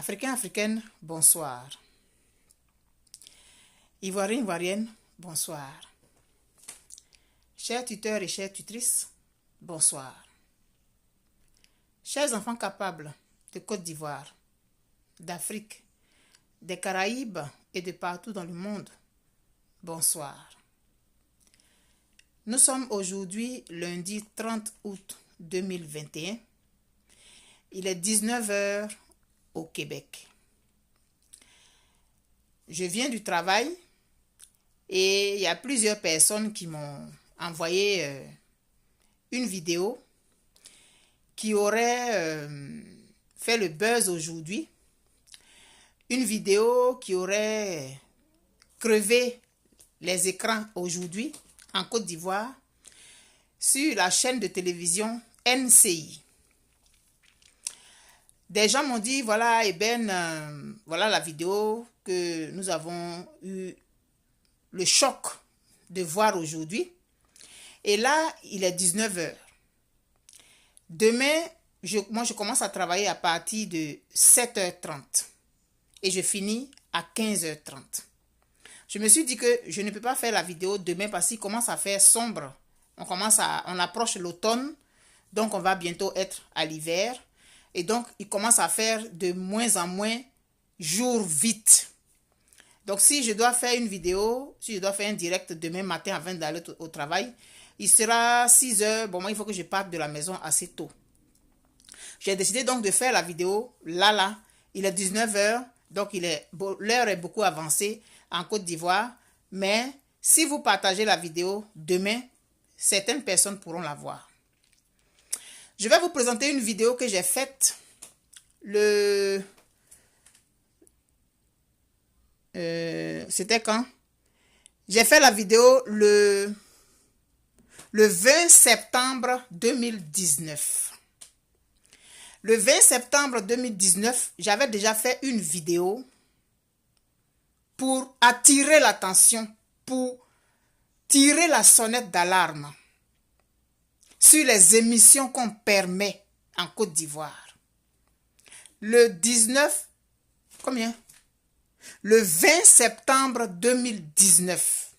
Africains, Africaines, bonsoir. Ivoiriens, Ivoiriennes, bonsoir. Chers tuteurs et chères tutrices, bonsoir. Chers enfants capables de Côte d'Ivoire, d'Afrique, des Caraïbes et de partout dans le monde, bonsoir. Nous sommes aujourd'hui lundi 30 août 2021. Il est 19 h au Québec. Je viens du travail et il y a plusieurs personnes qui m'ont envoyé une vidéo qui aurait fait le buzz aujourd'hui. Une vidéo qui aurait crevé les écrans aujourd'hui en Côte d'Ivoire sur la chaîne de télévision NCI. Des gens m'ont dit, voilà, voilà la vidéo que nous avons eu le choc de voir aujourd'hui. Et là, il est 19 h. Demain, moi, je commence à travailler à partir de 7h30 et je finis à 15h30. Je me suis dit que je ne peux pas faire la vidéo demain parce qu'il commence à faire sombre. On approche l'automne, donc on va bientôt être à l'hiver. Et donc, il commence à faire de moins en moins jour vite. Donc, si je dois faire une vidéo, si je dois faire un direct demain matin avant d'aller au travail, il sera 6 h. Bon, moi, il faut que je parte de la maison assez tôt. J'ai décidé donc de faire la vidéo là. Il est 19 h. Donc, l'heure est beaucoup avancée en Côte d'Ivoire. Mais si vous partagez la vidéo demain, certaines personnes pourront la voir. Je vais vous présenter une vidéo que j'ai faite c'était quand? J'ai fait la vidéo le 20 septembre 2019. Le 20 septembre 2019, j'avais déjà fait une vidéo pour attirer l'attention, pour tirer la sonnette d'alarme sur les émissions qu'on permet en Côte d'Ivoire. Le 20 septembre 2019.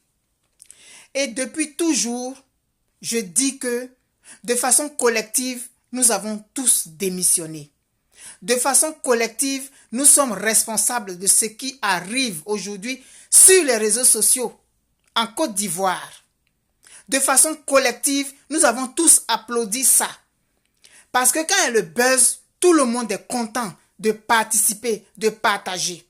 Et depuis toujours, je dis que de façon collective, nous avons tous démissionné. De façon collective, nous sommes responsables de ce qui arrive aujourd'hui sur les réseaux sociaux en Côte d'Ivoire. De façon collective, nous avons tous applaudi ça. Parce que quand il y a le buzz, tout le monde est content de participer, de partager.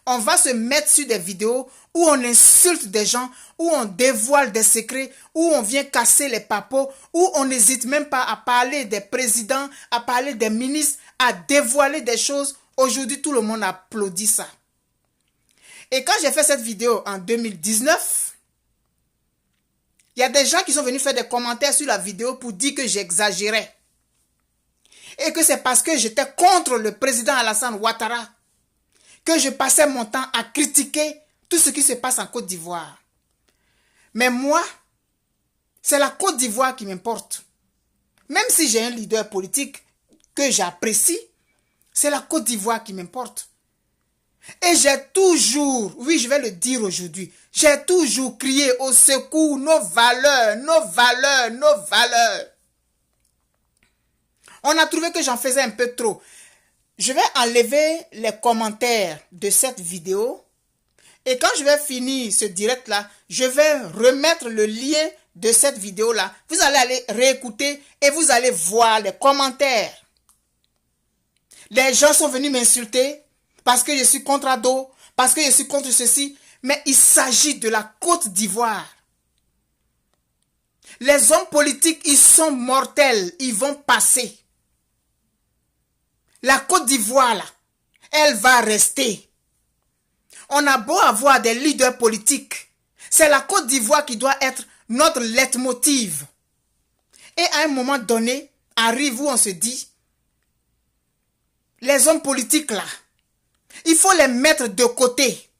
On va se mettre sur des vidéos où on insulte des gens, où on dévoile des secrets, où on vient casser les papeaux, où on n'hésite même pas à parler des présidents, à parler des ministres, à dévoiler des choses. Aujourd'hui, tout le monde applaudit ça. Et quand j'ai fait cette vidéo en 2019, il y a des gens qui sont venus faire des commentaires sur la vidéo pour dire que j'exagérais. Et que c'est parce que j'étais contre le président Alassane Ouattara que je passais mon temps à critiquer tout ce qui se passe en Côte d'Ivoire. Mais moi, c'est la Côte d'Ivoire qui m'importe. Même si j'ai un leader politique que j'apprécie, c'est la Côte d'Ivoire qui m'importe. Et j'ai toujours, oui, je vais le dire aujourd'hui, j'ai toujours crié au secours nos valeurs, nos valeurs, nos valeurs. On a trouvé que j'en faisais un peu trop. Je vais enlever les commentaires de cette vidéo. Et quand je vais finir ce direct-là, je vais remettre le lien de cette vidéo-là. Vous allez aller réécouter et vous allez voir les commentaires. Les gens sont venus m'insulter parce que je suis contre Ado, parce que je suis contre ceci. Mais il s'agit de la Côte d'Ivoire. Les hommes politiques, ils sont mortels. Ils vont passer. La Côte d'Ivoire, là, elle va rester. On a beau avoir des leaders politiques. C'est la Côte d'Ivoire qui doit être notre leitmotiv. Et à un moment donné, arrive où on se dit, les hommes politiques là, il faut les mettre de côté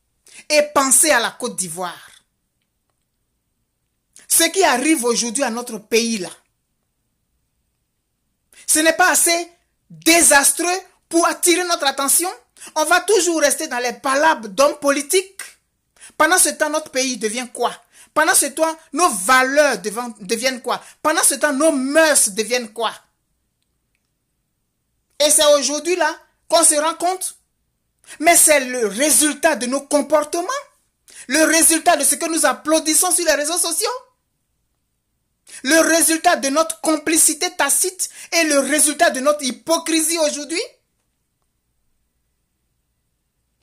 et penser à la Côte d'Ivoire. Ce qui arrive aujourd'hui à notre pays là, ce n'est pas assez désastreux pour attirer notre attention, On va toujours rester dans les palabres d'hommes politiques. Pendant ce temps, notre pays devient quoi? Pendant ce temps, nos valeurs deviennent quoi? Pendant ce temps, nos mœurs deviennent quoi? Et c'est aujourd'hui là qu'on se rend compte. Mais c'est le résultat de nos comportements. Le résultat de ce que nous applaudissons sur les réseaux sociaux. Le résultat de notre complicité tacite et le résultat de notre hypocrisie aujourd'hui.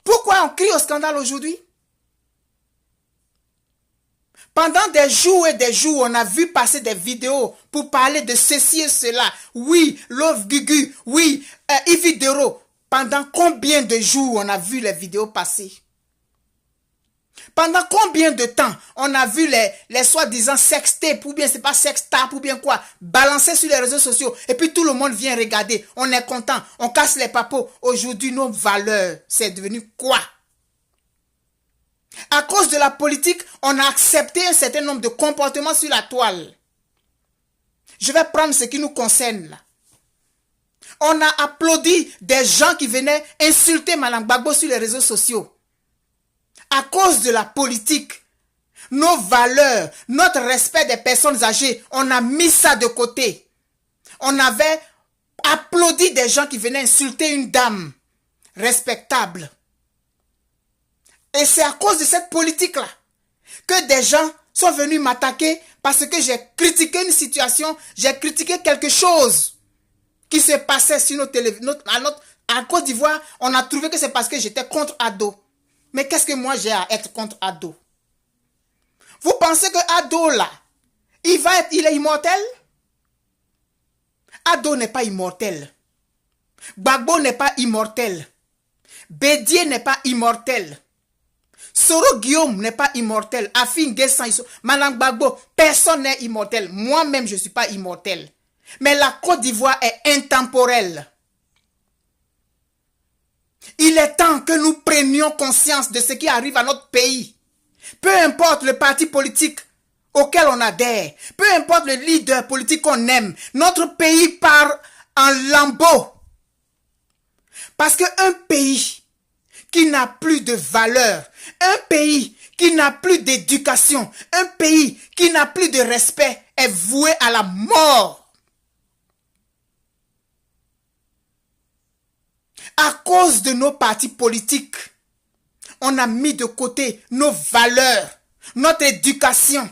Pourquoi on crie au scandale aujourd'hui? Pendant des jours et des jours, on a vu passer des vidéos pour parler de ceci et cela. Oui, Love Gugu, oui, Yves Dero. Pendant combien de jours on a vu les vidéos passer? Pendant combien de temps on a vu les soi-disant sextapes, ou bien c'est pas sextape, ou bien quoi, balancer sur les réseaux sociaux, et puis tout le monde vient regarder, on est content, on casse les papos. Aujourd'hui, nos valeurs, c'est devenu quoi? À cause de la politique, on a accepté un certain nombre de comportements sur la toile. Je vais prendre ce qui nous concerne là. On a applaudi des gens qui venaient insulter Mme Gbagbo sur les réseaux sociaux. À cause de la politique, nos valeurs, notre respect des personnes âgées, on a mis ça de côté. On avait applaudi des gens qui venaient insulter une dame respectable. Et c'est à cause de cette politique-là que des gens sont venus m'attaquer parce que j'ai critiqué une situation, j'ai critiqué quelque chose qui se passait sur à Côte d'Ivoire. On a trouvé que c'est parce que j'étais contre Ado. Mais qu'est-ce que moi j'ai à être contre Ado? Vous pensez que Ado là, il est immortel? Ado n'est pas immortel. Gbagbo n'est pas immortel. Bédié n'est pas immortel. Soro Guillaume n'est pas immortel. Afin Guessan, Mme Gbagbo, personne n'est immortel. Moi-même, je ne suis pas immortel. Mais la Côte d'Ivoire est intemporelle. Il est temps que nous prenions conscience de ce qui arrive à notre pays. Peu importe le parti politique auquel on adhère, peu importe le leader politique qu'on aime, notre pays part en lambeaux. Parce qu'un pays qui n'a plus de valeur, un pays qui n'a plus d'éducation, un pays qui n'a plus de respect est voué à la mort. À cause de nos partis politiques, on a mis de côté nos valeurs, notre éducation.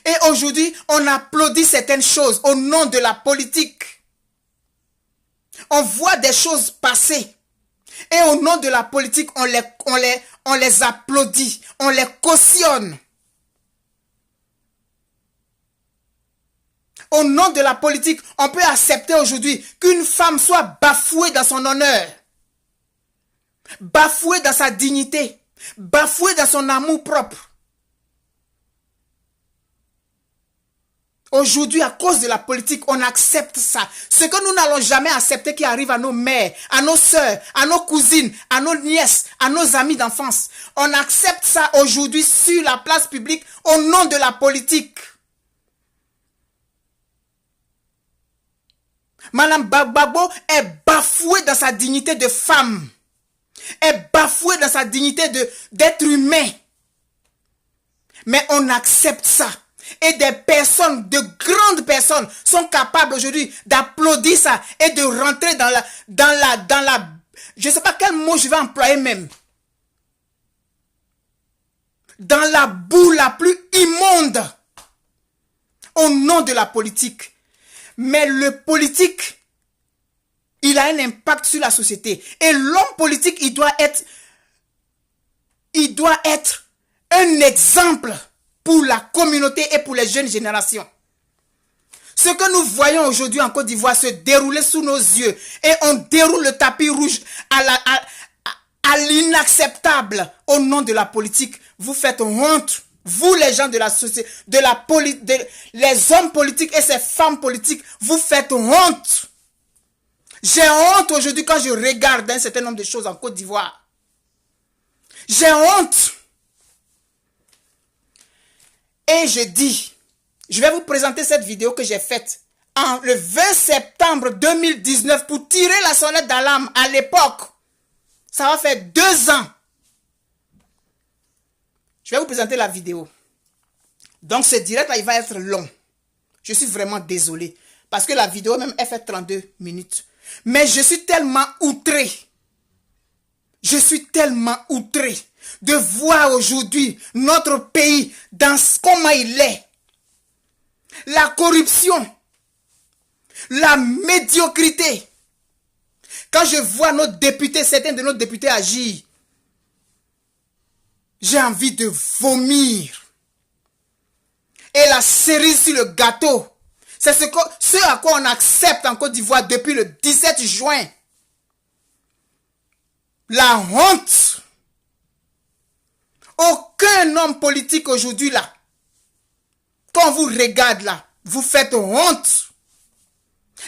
Et aujourd'hui, on applaudit certaines choses au nom de la politique. On voit des choses passer. Et au nom de la politique, on les applaudit, on les cautionne. Au nom de la politique, on peut accepter aujourd'hui qu'une femme soit bafouée dans son honneur, bafouée dans sa dignité, bafouée dans son amour propre. Aujourd'hui, à cause de la politique, on accepte ça. Ce que nous n'allons jamais accepter qui arrive à nos mères, à nos sœurs, à nos cousines, à nos nièces, à nos amis d'enfance. On accepte ça aujourd'hui sur la place publique au nom de la politique. Mme Gbagbo est bafouée dans sa dignité de femme. Est bafouée dans sa dignité d'être humain. Mais on accepte ça. Et des personnes, de grandes personnes, sont capables aujourd'hui d'applaudir ça et de rentrer dans la, je ne sais pas quel mot je vais employer même. Dans la boue la plus immonde. Au nom de la politique. Mais le politique, il a un impact sur la société. Et l'homme politique, il doit être un exemple pour la communauté et pour les jeunes générations. Ce que nous voyons aujourd'hui en Côte d'Ivoire se dérouler sous nos yeux et on déroule le tapis rouge à l'inacceptable au nom de la politique. Vous faites honte. Vous, les gens de la société, les hommes politiques et ces femmes politiques, vous faites honte. J'ai honte aujourd'hui quand je regarde un certain nombre de choses en Côte d'Ivoire. J'ai honte. Et je dis, je vais vous présenter cette vidéo que j'ai faite le 20 septembre 2019 pour tirer la sonnette d'alarme à l'époque Ça va faire 2 ans. Je vais vous présenter la vidéo. Donc ce direct là, il va être long. Je suis vraiment désolé. Parce que la vidéo même, elle fait 32 minutes. Mais je suis tellement outré. Je suis tellement outré de voir aujourd'hui notre pays dans comment il est. La corruption. La médiocrité. Quand je vois nos députés, certains de nos députés agir, j'ai envie de vomir. Et la cerise sur le gâteau, c'est ce à quoi on accepte en Côte d'Ivoire depuis le 17 juin. La honte. Aucun homme politique aujourd'hui là, quand on vous regarde là, vous faites honte.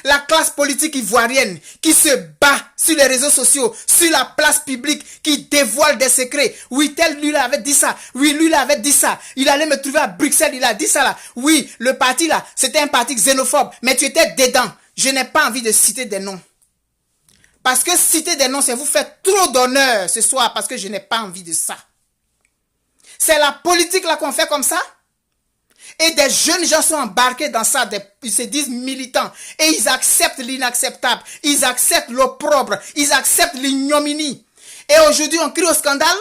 La classe politique ivoirienne qui se bat sur les réseaux sociaux, sur la place publique, qui dévoile des secrets. Oui, tel lui là avait dit ça. Oui, lui là avait dit ça. Il allait me trouver à Bruxelles, il a dit ça là. Oui, le parti là, c'était un parti xénophobe, mais tu étais dedans. Je n'ai pas envie de citer des noms. Parce que citer des noms, c'est vous faire trop d'honneur ce soir, parce que je n'ai pas envie de ça. C'est la politique là qu'on fait comme ça. Et des jeunes gens sont embarqués dans ça, ils se disent militants. Et ils acceptent l'inacceptable. Ils acceptent l'opprobre. Ils acceptent l'ignominie. Et aujourd'hui, on crie au scandale.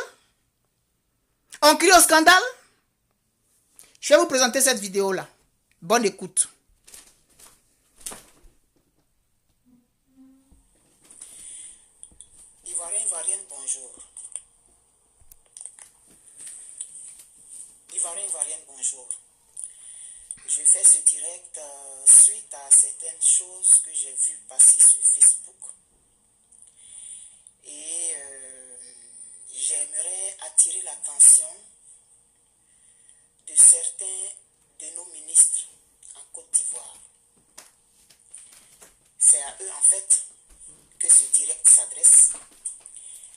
On crie au scandale. Je vais vous présenter cette vidéo-là. Bonne écoute. Ivoiriens, Ivoiriennes, bonjour. Ivoiriens, Ivoiriennes, bonjour. Je fais ce direct suite à certaines choses que j'ai vues passer sur Facebook. Et j'aimerais attirer l'attention de certains de nos ministres en Côte d'Ivoire. C'est à eux en fait que ce direct s'adresse.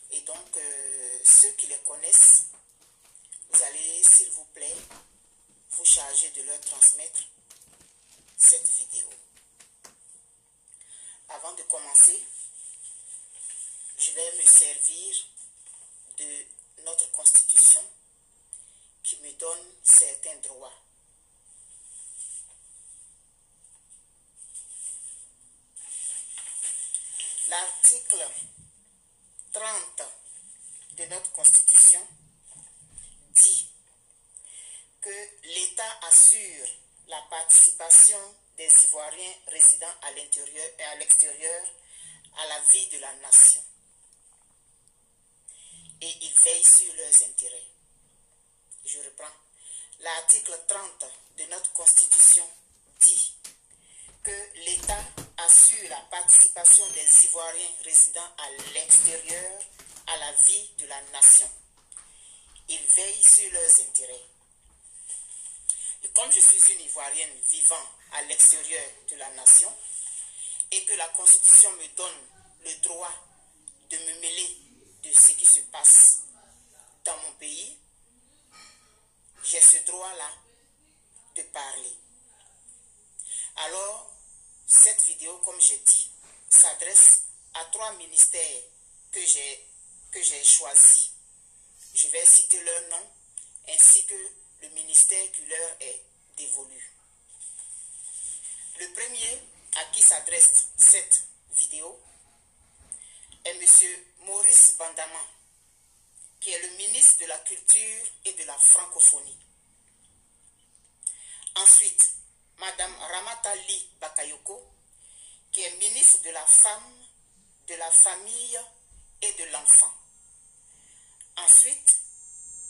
Et donc, ceux qui les connaissent, vous allez, s'il vous plaît, vous charger de leur transmettre cette vidéo. Avant de commencer, je vais me servir de notre constitution qui me donne certains droits. L'article 30 de notre constitution dit que l'État assure la participation des Ivoiriens résidant à l'intérieur et à l'extérieur à la vie de la nation. Et il veille sur leurs intérêts. Je reprends. L'article 30 de notre Constitution dit que l'État assure la participation des Ivoiriens résidant à l'extérieur à la vie de la nation. Il veille sur leurs intérêts. Et comme je suis une Ivoirienne vivant à l'extérieur de la nation et que la Constitution me donne le droit de me mêler de ce qui se passe dans mon pays, j'ai ce droit-là de parler. Alors, cette vidéo, comme j'ai dit, s'adresse à 3 ministères que j'ai choisis. Je vais citer leur nom ainsi que le ministère qui leur est dévolu. Le premier à qui s'adresse cette vidéo est M. Maurice Bandama, qui est le ministre de la Culture et de la Francophonie. Ensuite, Mme Ramata Ly Bakayoko, qui est ministre de la Femme, de la Famille et de l'Enfant. Ensuite,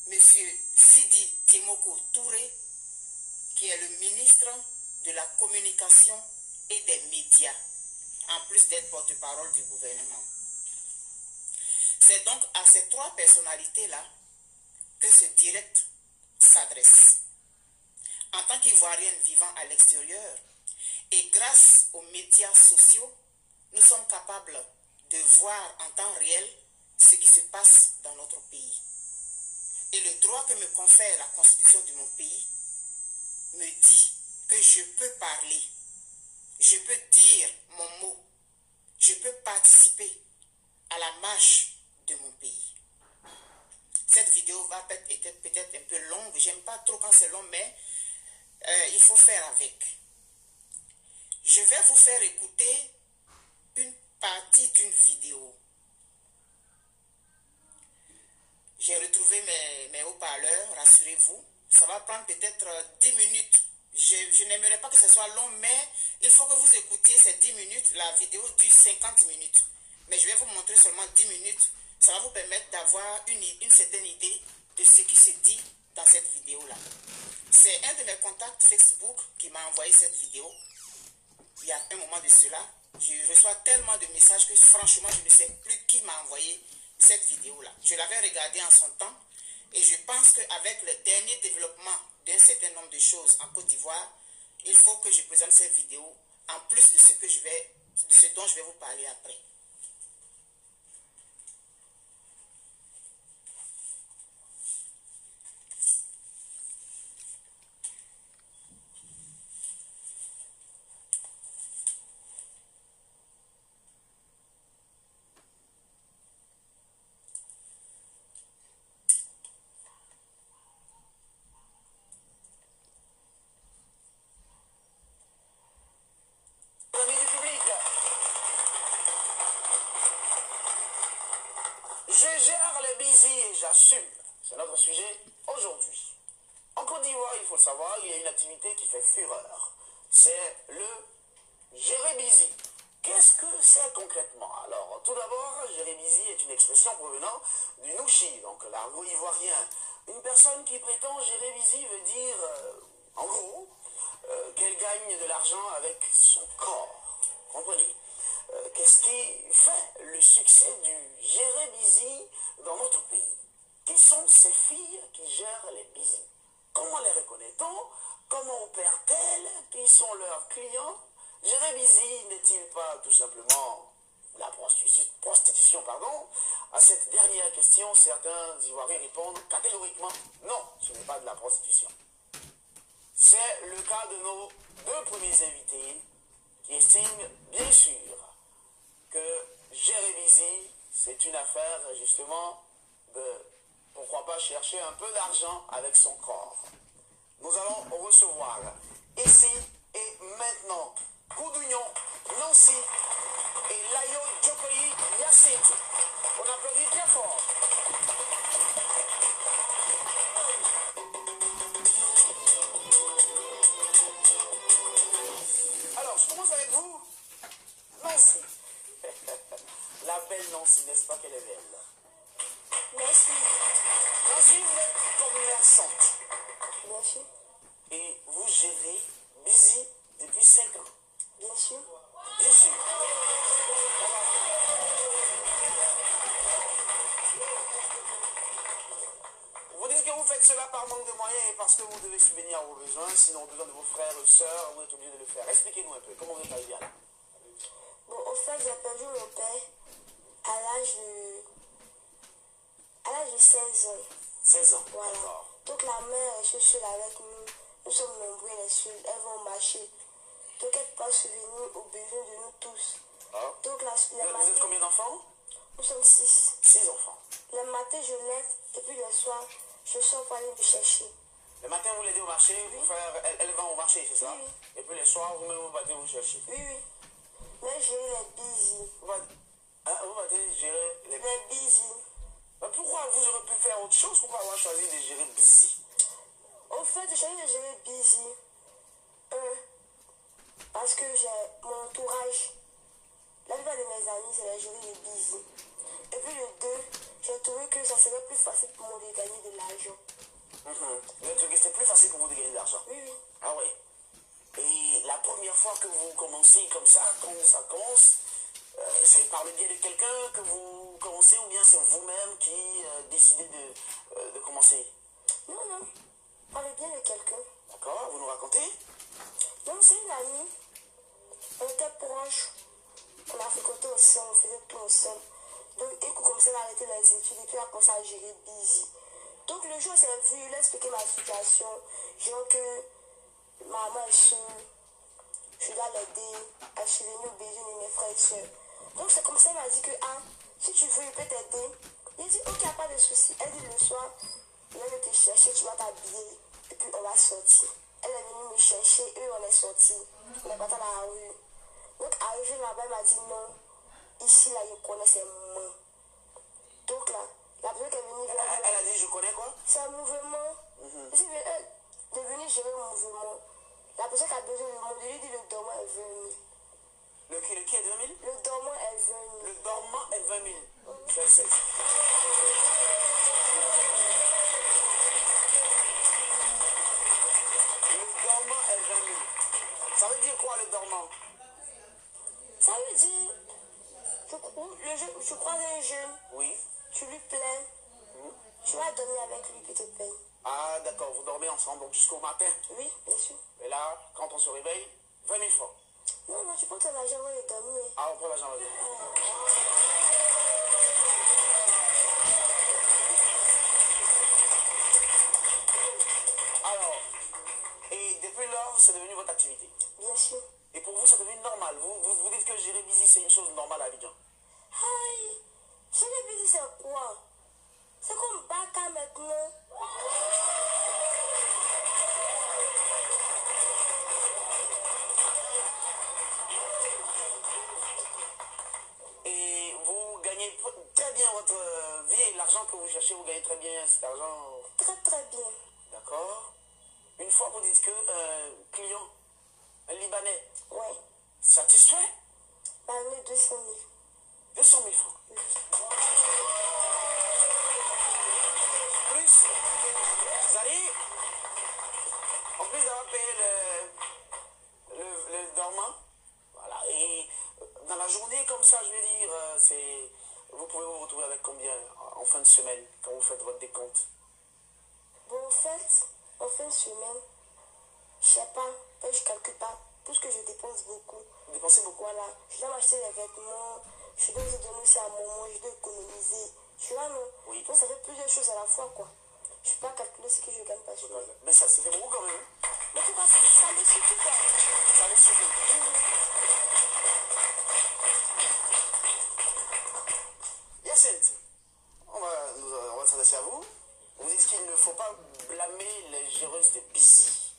M. Sidi Timoko Touré, qui est le ministre de la Communication et des Médias, en plus d'être porte-parole du gouvernement. C'est donc à ces 3 personnalités-là que ce direct s'adresse. En tant qu'Ivoirienne vivant à l'extérieur, et grâce aux médias sociaux, nous sommes capables de voir en temps réel ce qui se passe dans notre pays. Et le droit que me confère la Constitution de mon pays me dit que je peux parler, je peux dire mon mot, je peux participer à la marche de mon pays. Cette vidéo va peut-être un peu longue. J'aime pas trop quand c'est long, mais il faut faire avec. Je vais vous faire écouter une partie d'une vidéo. J'ai retrouvé mes haut-parleurs, rassurez-vous. Ça va prendre peut-être 10 minutes. Je n'aimerais pas que ce soit long, mais il faut que vous écoutiez ces 10 minutes. La vidéo dure 50 minutes. Mais je vais vous montrer seulement 10 minutes. Ça va vous permettre d'avoir une certaine idée de ce qui se dit dans cette vidéo-là. C'est un de mes contacts Facebook qui m'a envoyé cette vidéo. Il y a un moment de cela, je reçois tellement de messages que franchement, je ne sais plus qui m'a envoyé cette vidéo-là. Je l'avais regardée en son temps et je pense qu'avec le dernier développement d'un certain nombre de choses en Côte d'Ivoire, il faut que je présente cette vidéo en plus de ce dont je vais vous parler après. Amis du public, je gère les busy et j'assume. C'est notre sujet aujourd'hui. En Côte d'Ivoire, il faut le savoir, il y a une activité qui fait fureur. C'est le gérer busy. Qu'est-ce que c'est concrètement? Alors, tout d'abord, gérer busy est une expression provenant du nouchi, donc l'argot ivoirien. Une personne qui prétend gérer busy veut dire, en gros, qu'elle gagne de l'argent avec son corps. Comprenez? Qu'est-ce qui fait le succès du gérer busy dans notre pays? Qui sont ces filles qui gèrent les busy? Comment les reconnaît-on? Comment opèrent-elles? Qui sont leurs clients? Gérer busy n'est-il pas tout simplement la prostitution, pardon? À cette dernière question, certains Ivoiriens répondent catégoriquement non, ce n'est pas de la prostitution. C'est le cas de nos deux premiers invités qui estiment bien sûr que gérer busy, c'est une affaire justement de, pourquoi pas, chercher un peu d'argent avec son corps. Nous allons recevoir ici et maintenant Koudouignon, Nancy et Layo Djokoyi Yacine. On applaudit très fort. Alors, je commence avec vous, Nancy. La belle Nancy, n'est-ce pas qu'elle est belle? Merci. Nancy, vous êtes commerçante. Bien sûr. Et vous gérez busy depuis 5 ans. Bien sûr. Bien sûr. Vous dites que vous faites cela par manque de moyens et parce que vous devez subvenir à vos besoins, sinon aux besoins de vos frères et sœurs, vous êtes obligé de le faire. Expliquez-nous un peu, comment vous êtes arrivé là? Bon, au fait, j'ai perdu mon père à l'âge de 16 ans. 16 ans, Voilà. d'accord. Donc la mère est seule avec nous. Nous sommes nombreux, elle est seule. Elle va au marché. Donc elle peut pas subvenir aux besoins de nous tous. Ah. Donc Vous êtes combien d'enfants? nous sommes 6. 6 enfants. Le matin, je lève et puis le soir, je sors pour aller me chercher. Le matin, vous l'aidez au marché, vous faites, elle va au marché, c'est ça? Oui. Et puis les soirs, vous-même, vous battez, vous cherchez. Oui, oui. Mais j'ai les busy. Vous battez gérer les... Les busy. Mais pourquoi vous aurez pu faire autre chose? Pourquoi avoir choisi de gérer busy? Au fait, j'ai choisi de gérer busy. Parce que j'ai mon entourage. La plupart de mes amis, c'est la gérer les busy. Et puis le 2, j'ai trouvé que ça serait plus facile pour moi de gagner de l'argent. Vous avez trouvé que c'était plus facile pour vous de gagner de l'argent? Oui, oui. Ah oui. Et la première fois que vous commencez comme ça, quand ça commence, c'est par le biais de quelqu'un que vous commencez ou bien c'est vous-même qui décidez de commencer? Non, non. Par le bien de quelqu'un. D'accord, vous nous racontez? Non, c'est une amie. On était proches. On a fréquenté ensemble, on faisait tout ensemble. Donc, et qu'on commençait à arrêter les études et puis on a commencé à gérer busy. Donc, le jour où c'est vu, il a expliqué ma situation. Genre que ma maman est seule. Je dois l'aider à subvenir aux besoins de mes frères et soeurs. Donc, c'est comme ça qu'elle m'a dit que, si tu veux, il peut t'aider. Il dit, ok, pas de souci. Elle dit, le soir, il vient te chercher, tu vas t'habiller, et puis on va sortir. Elle est venue me chercher, et on est sortis. On est parti dans la rue. Donc, arrivé là-bas, elle m'a dit, non, ici, là, je connais, c'est moi. Donc là, la personne qui est venue vers Elle a dit, je connais quoi? c'est un mouvement. Je dis, mais elle est venue gérer le mouvement. La personne qui a besoin de monde, lui dit, le dormant est venu. Le qui est 20 000? Le dormant est venu. Le dormant est 20 000. C'est... Le dormant est 20 000. Ça veut dire quoi, le dormant? Ça veut dire, tu crois un jeune, Oui. tu lui plais, tu vas dormir avec lui, puis te paye. Ah, d'accord, vous dormez ensemble jusqu'au matin. Oui, bien sûr. Et là, quand on se réveille, 20 000 francs. Non, tu prends ton argent avant de dormir. Ah, on prend l'argent avec. Alors, et depuis lors, c'est devenu votre activité? Bien sûr. Et pour vous, c'est devenu normal? Vous dites que gérer busy, c'est une chose normale à Abidjan? Aïe, je l'ai dit, c'est quoi? C'est comme Baka maintenant. Et vous gagnez très bien votre vie, l'argent que vous cherchez, vous gagnez très bien cet argent? Très très bien. D'accord. Une fois vous dites que client, un Libanais, Ouais. satisfait? Bah, on est 200 000. 200 000 francs. Oui. Plus, c'est-à-dire, en plus d'avoir payé le dormant, voilà, et dans la journée comme ça, je veux dire, vous pouvez vous retrouver avec combien en fin de semaine, quand vous faites votre décompte? Bon, en fin de semaine, je sais pas, je calcule pas, puisque je dépense beaucoup. Vous dépensez beaucoup? Voilà, je dois m'acheter des vêtements, je dois se donner aussi à maman, je dois économiser. Tu vois, non? Oui. Donc ça fait plusieurs choses à la fois, quoi. Je peux pas calculer ce que je gagne par jour. Mais ça, c'est beaucoup quand même. Mais en tout cas, ça me suffit, quoi. Ça vous suffit. Hyacinthe, on va s'adresser à vous. Vous dites qu'il ne faut pas blâmer les géreuses de busy.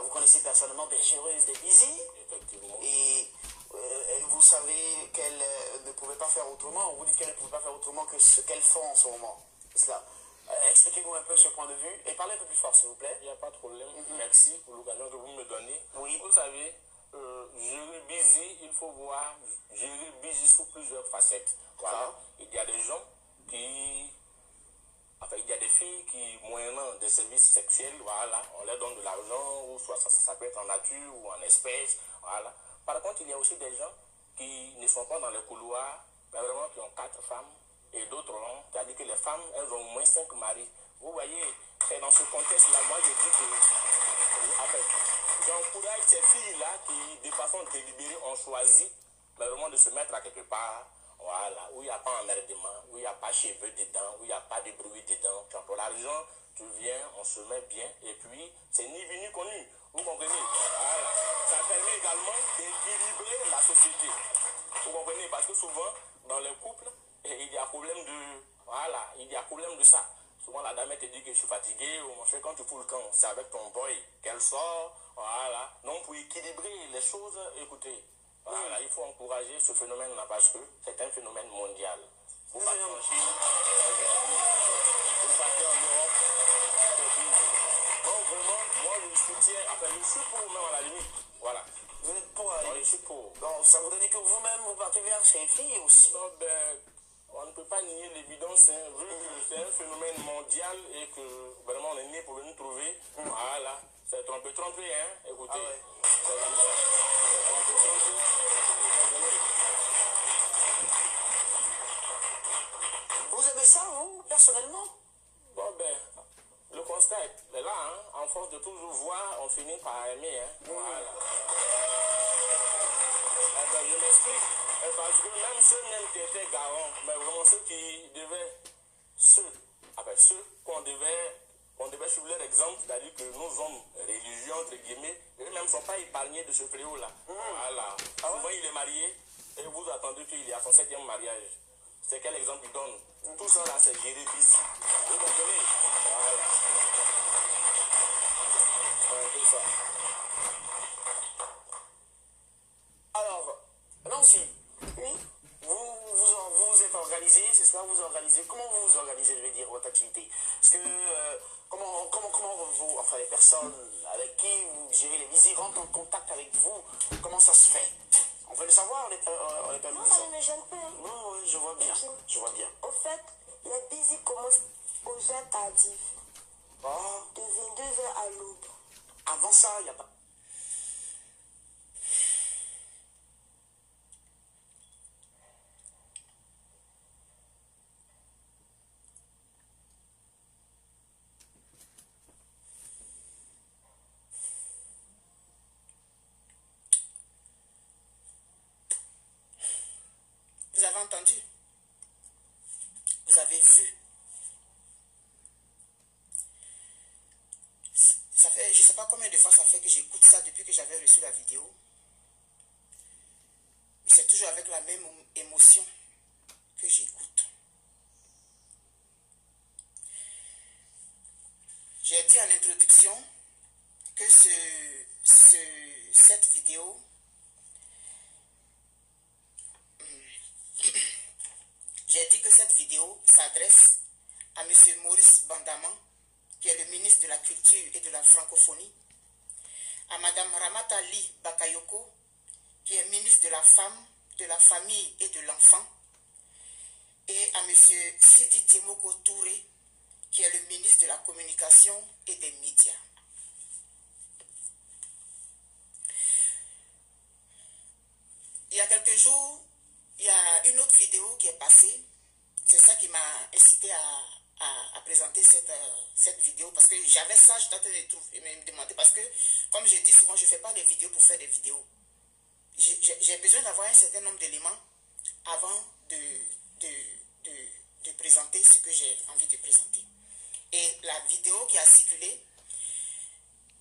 Vous connaissez personnellement des géreuses de busy. Effectivement. Et vous savez qu'elles ne pouvaient pas faire autrement. Vous dites qu'elles ne pouvaient pas faire autrement que ce qu'elles font en ce moment. C'est cela. Expliquez-nous un peu ce point de vue et parlez un peu plus fort, s'il vous plaît. Il n'y a pas de problème. Merci pour l'occasion que vous me donnez. Oui. Vous savez, gérer busy, il faut voir gérer busy sous plusieurs facettes. Voilà. Il y a des gens qui... Enfin, il y a des filles qui, moyennant des services sexuels, voilà, on leur donne de l'argent, ou soit ça peut être en nature ou en espèces, voilà. Par contre, il y a aussi des gens qui ne sont pas dans les couloirs, mais vraiment qui ont 4 femmes et d'autres ont, c'est-à-dire que les femmes, elles ont au moins 5 maris. Vous voyez, c'est dans ce contexte-là, moi je dis que, en fait, j'encourage ces filles-là qui, de façon délibérée, ont choisi, mais vraiment de se mettre à quelque part. Voilà, où il n'y a pas emmerdement, où il n'y a pas cheveux dedans, où il n'y a pas de bruit dedans. Quand pour l'argent, tu viens, on se met bien, et puis c'est ni vu ni connu. Vous comprenez? Voilà. Ça permet également d'équilibrer la société. Vous comprenez? Parce que souvent, dans les couples, il y a problème de... Voilà, il y a problème de ça. Souvent, la dame, elle te dit que je suis fatigué, ou mon cher, quand tu fous le camp, c'est avec ton boy qu'elle sort. Voilà. Donc, pour équilibrer les choses, écoutez, voilà, il faut encourager ce phénomène-là parce que c'est un phénomène mondial. Vous partez en Chine, vous partez en Europe, c'est bien. Donc vraiment, moi je soutiens, enfin je suis pour même à la limite. Voilà. Vous êtes pour aller? Je suis pour. Donc ça vous donne que vous-même, vous partez vers ces filles aussi? Non, ben, on ne peut pas nier l'évidence, hein, vu que c'est un phénomène mondial et que vraiment on est né pour nous trouver. Voilà. C'est trompé, hein, écoutez. Ah ouais. C'est comme ça. C'est trompé. Vous aimez ça, vous, personnellement? Bon, ben, le constat est là, hein. En force de toujours voir, on finit par aimer, hein. Voilà. Eh ben, je m'explique. Parce que même ceux même qui étaient garants, mais vraiment ceux qui devaient, ceux qu'on devait suivre leur exemple, c'est-à-dire que nos hommes religieux, entre guillemets, eux-mêmes ne sont pas épargnés de ce fléau-là. Voilà. Souvent, il est marié et vous attendez qu'il est à son 7e mariage. C'est quel exemple il donne? Tout ça là, c'est gérer busy. Vous comprenez? Voilà. C'est un peu ça. Alors, Nancy, Oui. vous êtes organisé, c'est cela, vous organisez. Comment vous vous organisez, je vais dire, votre activité? Parce que, comment vous, enfin, les personnes avec qui vous gérez les visites rentrent en contact avec vous, comment ça se fait? On peut le savoir, on est pas Non, ça ne me gêne pas. Hein. Non, oui, je vois bien, Ok. je vois bien. Au fait, les busy commencent aux heures tardives, Ah, de 22h à l'aube. avant ça, il n'y a pas... Vous avez entendu? Vous avez vu? Ça fait, je ne sais pas combien de fois ça fait que j'écoute ça depuis que j'avais reçu la vidéo. C'est toujours avec la même émotion que j'écoute. J'ai dit en introduction que cette vidéo s'adresse à M. Maurice Bandaman, qui est le ministre de la Culture et de la Francophonie, à Mme Ramata Ly Bakayoko, qui est ministre de la Femme, de la Famille et de l'Enfant, et à M. Sidi Timoko Touré, qui est le ministre de la Communication et des Médias. Il y a quelques jours, il y a une autre vidéo qui est passée. C'est ça qui m'a incité à présenter cette vidéo, parce que j'avais ça, j'étais en train de me demander, parce que, comme je dis souvent, je ne fais pas des vidéos pour faire des vidéos. J'ai besoin d'avoir un certain nombre d'éléments avant de présenter ce que j'ai envie de présenter. Et la vidéo qui a circulé,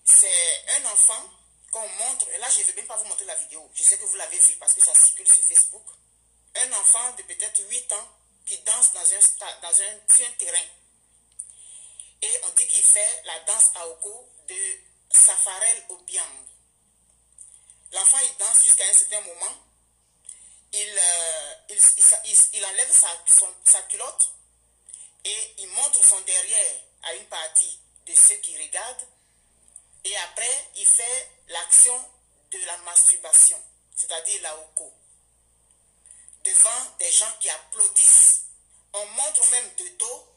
c'est un enfant qu'on montre, et là je ne vais même pas vous montrer la vidéo, je sais que vous l'avez vu parce que ça circule sur Facebook. Un enfant de peut-être 8 ans qui danse sur un terrain. Et on dit qu'il fait la danse Aoko de Safarel Obiang. L'enfant il danse jusqu'à un certain moment, il enlève sa culotte et il montre son derrière à une partie de ceux qui regardent, et après il fait l'action de la masturbation, c'est-à-dire la Oko, devant des gens qui applaudissent. On montre même de dos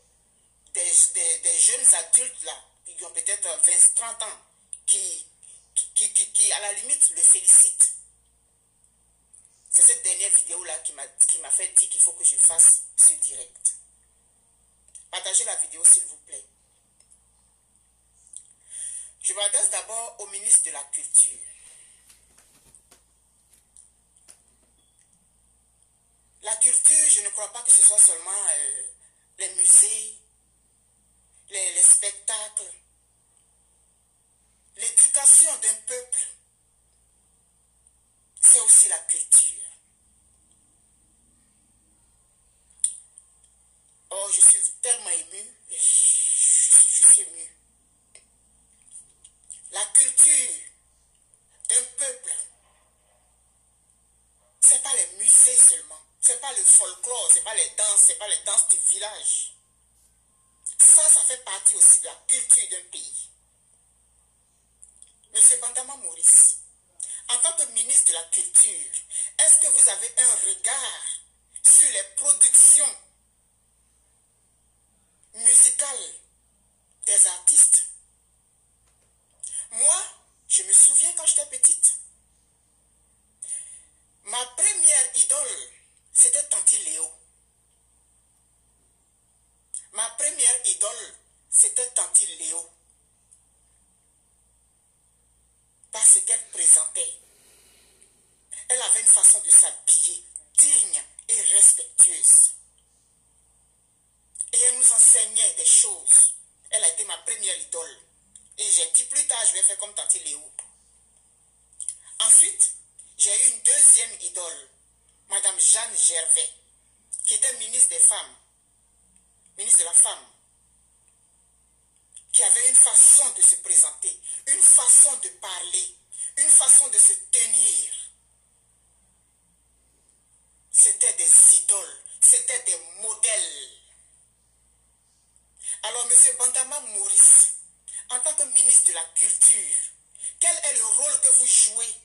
des jeunes adultes là, qui ont peut-être 20-30 ans, qui à la limite le félicitent. C'est cette dernière vidéo là qui m'a fait dire qu'il faut que je fasse ce direct. Partagez la vidéo s'il vous plaît. Je m'adresse d'abord au ministre de la Culture. La culture, je ne crois pas que ce soit seulement les musées, les spectacles. L'éducation d'un peuple, c'est aussi la culture. Oh, je suis tellement ému, je suis ému. La culture d'un peuple, c'est pas les musées seulement, c'est pas le folklore, c'est pas les danses du village. Ça fait partie aussi de la culture d'un pays. Monsieur Bandaman Maurice, en tant que ministre de la Culture, est-ce que vous avez un regard sur les productions musicales des artistes? Moi, je me souviens quand j'étais petite, ma première idole, c'était Tanti Léo. Ma première idole, c'était Tanti Léo. Parce qu'elle présentait. Elle avait une façon de s'habiller digne et respectueuse. Et elle nous enseignait des choses. Elle a été ma première idole. Et j'ai dit plus tard, je vais faire comme Tanti Léo. Ensuite, j'ai eu une deuxième idole, Madame Jeanne Gervais. qui était ministre des femmes, ministre de la femme, qui avait une façon de se présenter, une façon de parler, une façon de se tenir. C'était des idoles, c'était des modèles. Alors, M. Bandama Maurice, en tant que ministre de la Culture, quel est le rôle que vous jouez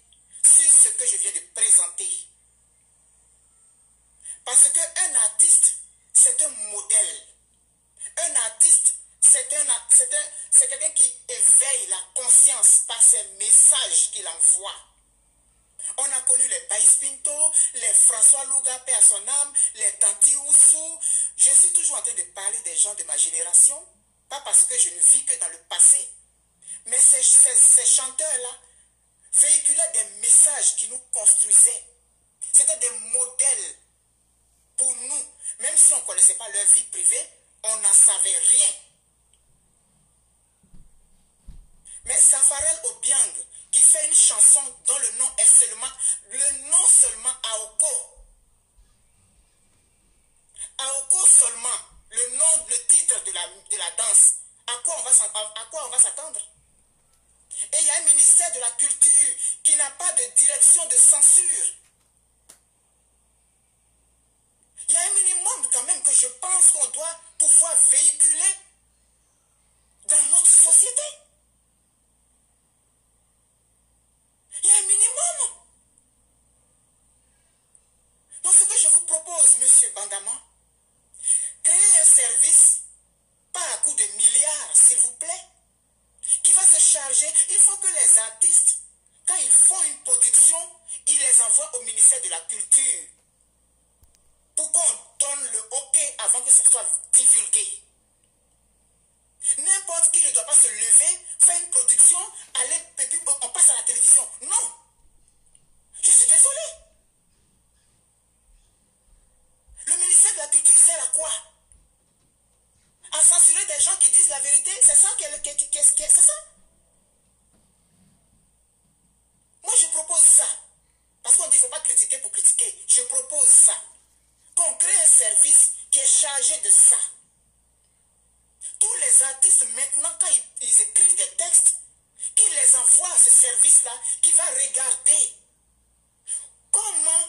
sur ce que je viens de présenter? Parce qu'un artiste, c'est un modèle. Un artiste, c'est quelqu'un qui éveille la conscience par ses messages qu'il envoie. On a connu les Baïs Pinto, les François Louga, paix à son âme, les Tanti Oussou. Je suis toujours en train de parler des gens de ma génération, pas parce que je ne vis que dans le passé. Mais ces chanteurs-là véhiculaient des messages qui nous construisaient. C'était des modèles pour nous. Même si on ne connaissait pas leur vie privée, on n'en savait rien. Mais Safarel Obiang, qui fait une chanson dont le nom est seulement Aoko. Aoko seulement, le titre de la danse. À quoi on va s'attendre? Et il y a un ministère de la Culture qui n'a pas de direction de censure. Il y a un minimum quand même que je pense qu'on doit pouvoir véhiculer dans notre société. Il y a un minimum. Donc ce que je vous propose, Monsieur Bandama, créer un service, pas à coût de milliards, s'il vous plaît, qui va se charger. Il faut que les artistes, quand ils font une production, ils les envoient au ministère de la Culture pour qu'on donne le OK avant que ça soit divulgué. N'importe qui ne doit pas se lever, faire une production, aller, et puis on passe à la télévision. Non. Je suis désolé. Le ministère de la Culture sert à quoi? À censurer des gens qui disent la vérité? C'est ça c'est ça? Moi, je propose ça. Parce qu'on dit qu'il ne faut pas critiquer pour critiquer. Je propose ça. Qu'on crée un service qui est chargé de ça. Tous les artistes, maintenant, quand ils écrivent des textes, qu'ils les envoient à ce service-là, qui va regarder comment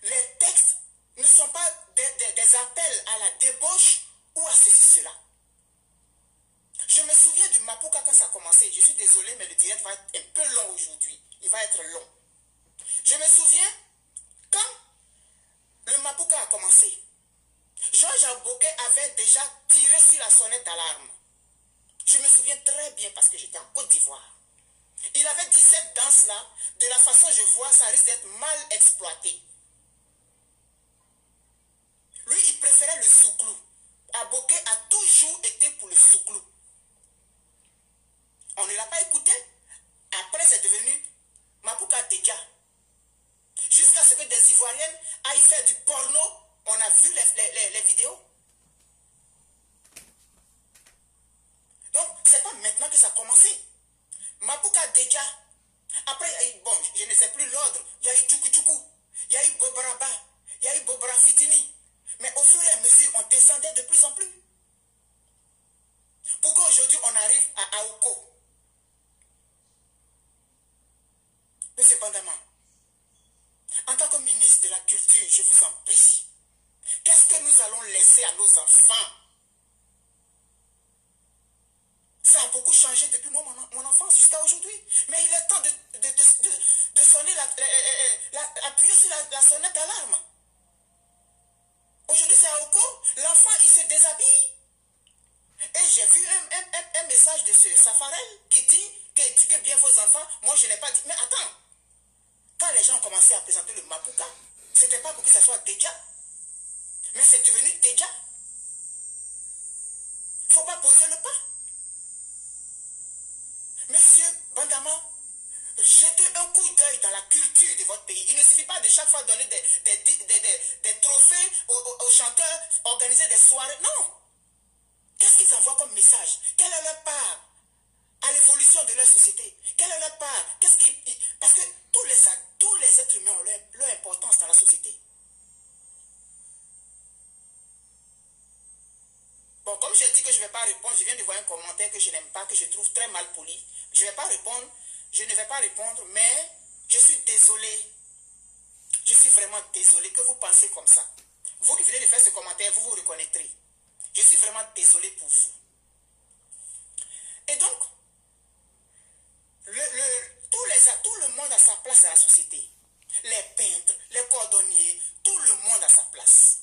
les textes ne sont pas des appels à la débauche ou à ceci, cela. Je me souviens du Mapuka quand ça a commencé. Je suis désolé, mais le direct va être un peu long aujourd'hui. Il va être long. Je me souviens quand le Mapuka a commencé. Georges Aboké avait déjà tiré sur la sonnette d'alarme. Je me souviens très bien parce que j'étais en Côte d'Ivoire. Il avait dit cette danse-là, de la façon je vois, ça risque d'être mal exploité. Lui, il préférait le zouglou. Aboké a toujours été pour le zouglou. On ne l'a pas écouté. Après, c'est devenu Mapuka Deja. Jusqu'à ce que des Ivoiriennes aillent faire du porno. On a vu les vidéos. Donc, c'est pas maintenant que ça a commencé. Mapuka Deja. Après, bon, je ne sais plus l'ordre. Il y a eu Tchoukou Tchoukou. Il y a eu Bobraba. Il y a eu Bobra Fitini. Mais au fur et à mesure, on descendait de plus en plus. Pourquoi aujourd'hui on arrive à Aoko? Monsieur Bandama, en tant que ministre de la Culture, je vous en prie, qu'est-ce que nous allons laisser à nos enfants? Ça a beaucoup changé depuis mon enfance jusqu'à aujourd'hui. Mais il est temps de sonner appuyer sur la sonnette d'alarme. Aujourd'hui, c'est Aoko. L'enfant, il se déshabille. Et j'ai vu un message de ce Safarel qui dit qu'éduquez bien vos enfants. Moi, je n'ai pas dit. Mais attends. Quand les gens ont commencé à présenter le Mapuka, ce n'était pas pour que ça soit déjà. Mais c'est devenu déjà. Il ne faut pas poser le pas. Monsieur Bandama, jetez un coup d'œil dans la culture de votre pays. Il ne suffit pas de chaque fois donner des trophées aux chanteurs, organiser des soirées. Non. Qu'est-ce qu'ils envoient comme message? Quelle est leur part à l'évolution de leur société? Quelle est leur part? Parce que tous les êtres humains ont leur importance dans la société. Bon, comme j'ai dit que je ne vais pas répondre, je viens de voir un commentaire que je n'aime pas, que je trouve très mal poli. Je ne vais pas répondre, mais je suis désolé. Je suis vraiment désolé que vous pensez comme ça. Vous qui venez de faire ce commentaire, vous vous reconnaîtrez. Je suis vraiment désolé pour vous. Et donc, tout le monde a sa place dans la société. Les peintres, les cordonniers, tout le monde a sa place.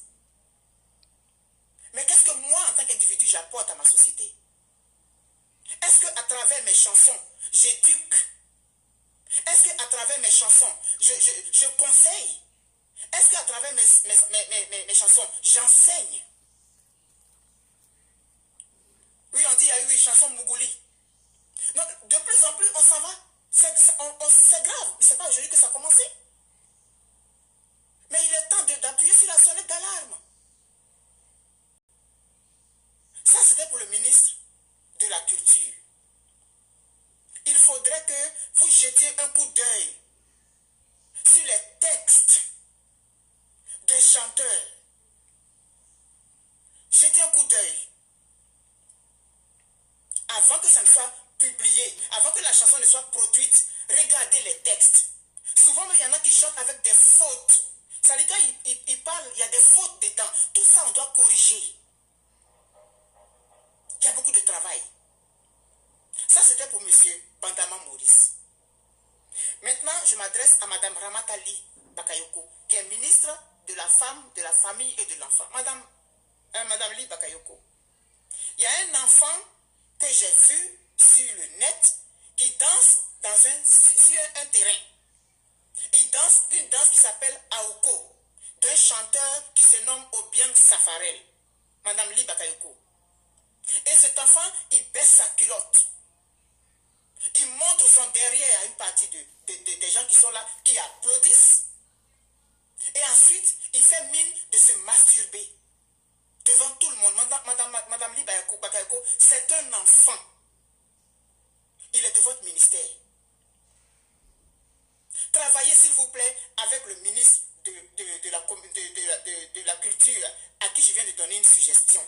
Mais qu'est-ce que moi, en tant qu'individu, j'apporte à ma société? Est-ce qu'à travers mes chansons, j'éduque? Est-ce qu'à travers mes chansons, je conseille? Est-ce qu'à travers mes chansons, j'enseigne? Oui, on dit il y a eu une chanson Mougouli. Donc, de plus en plus, on s'en va. C'est grave. C'est pas aujourd'hui que ça a commencé. Mais il est temps d'appuyer sur la sonnette d'alarme. Ça, c'était pour le ministre de la Culture. Il faudrait que vous jetiez un coup d'œil sur les textes des chanteurs. Jetez un coup d'œil. Avant que ça ne soit publié, avant que la chanson ne soit produite, regardez les textes. Souvent, il y en a qui chantent avec des fautes. Ça veut dire qu'ils parlent, il y a des fautes dedans. Tout ça, on doit corriger. Il y a beaucoup de travail. Ça, c'était pour M. Bandama Maurice. Maintenant, je m'adresse à Mme Ramata Lee Bakayoko, qui est ministre de la Femme, de la Famille et de l'Enfant. Madame Lee Bakayoko, il y a un enfant que j'ai vu sur le net qui danse sur un terrain. Il danse une danse qui s'appelle Aoko, d'un chanteur qui se nomme Obiang Safarel. Madame Lee Bakayoko. Et cet enfant, il baisse sa culotte. Il montre son derrière à une partie des gens qui sont là, qui applaudissent. Et ensuite, il fait mine de se masturber devant tout le monde. Madame Lee Bakayoko, c'est un enfant. Il est de votre ministère. Travaillez, s'il vous plaît, avec le ministre de la Culture, à qui je viens de donner une suggestion.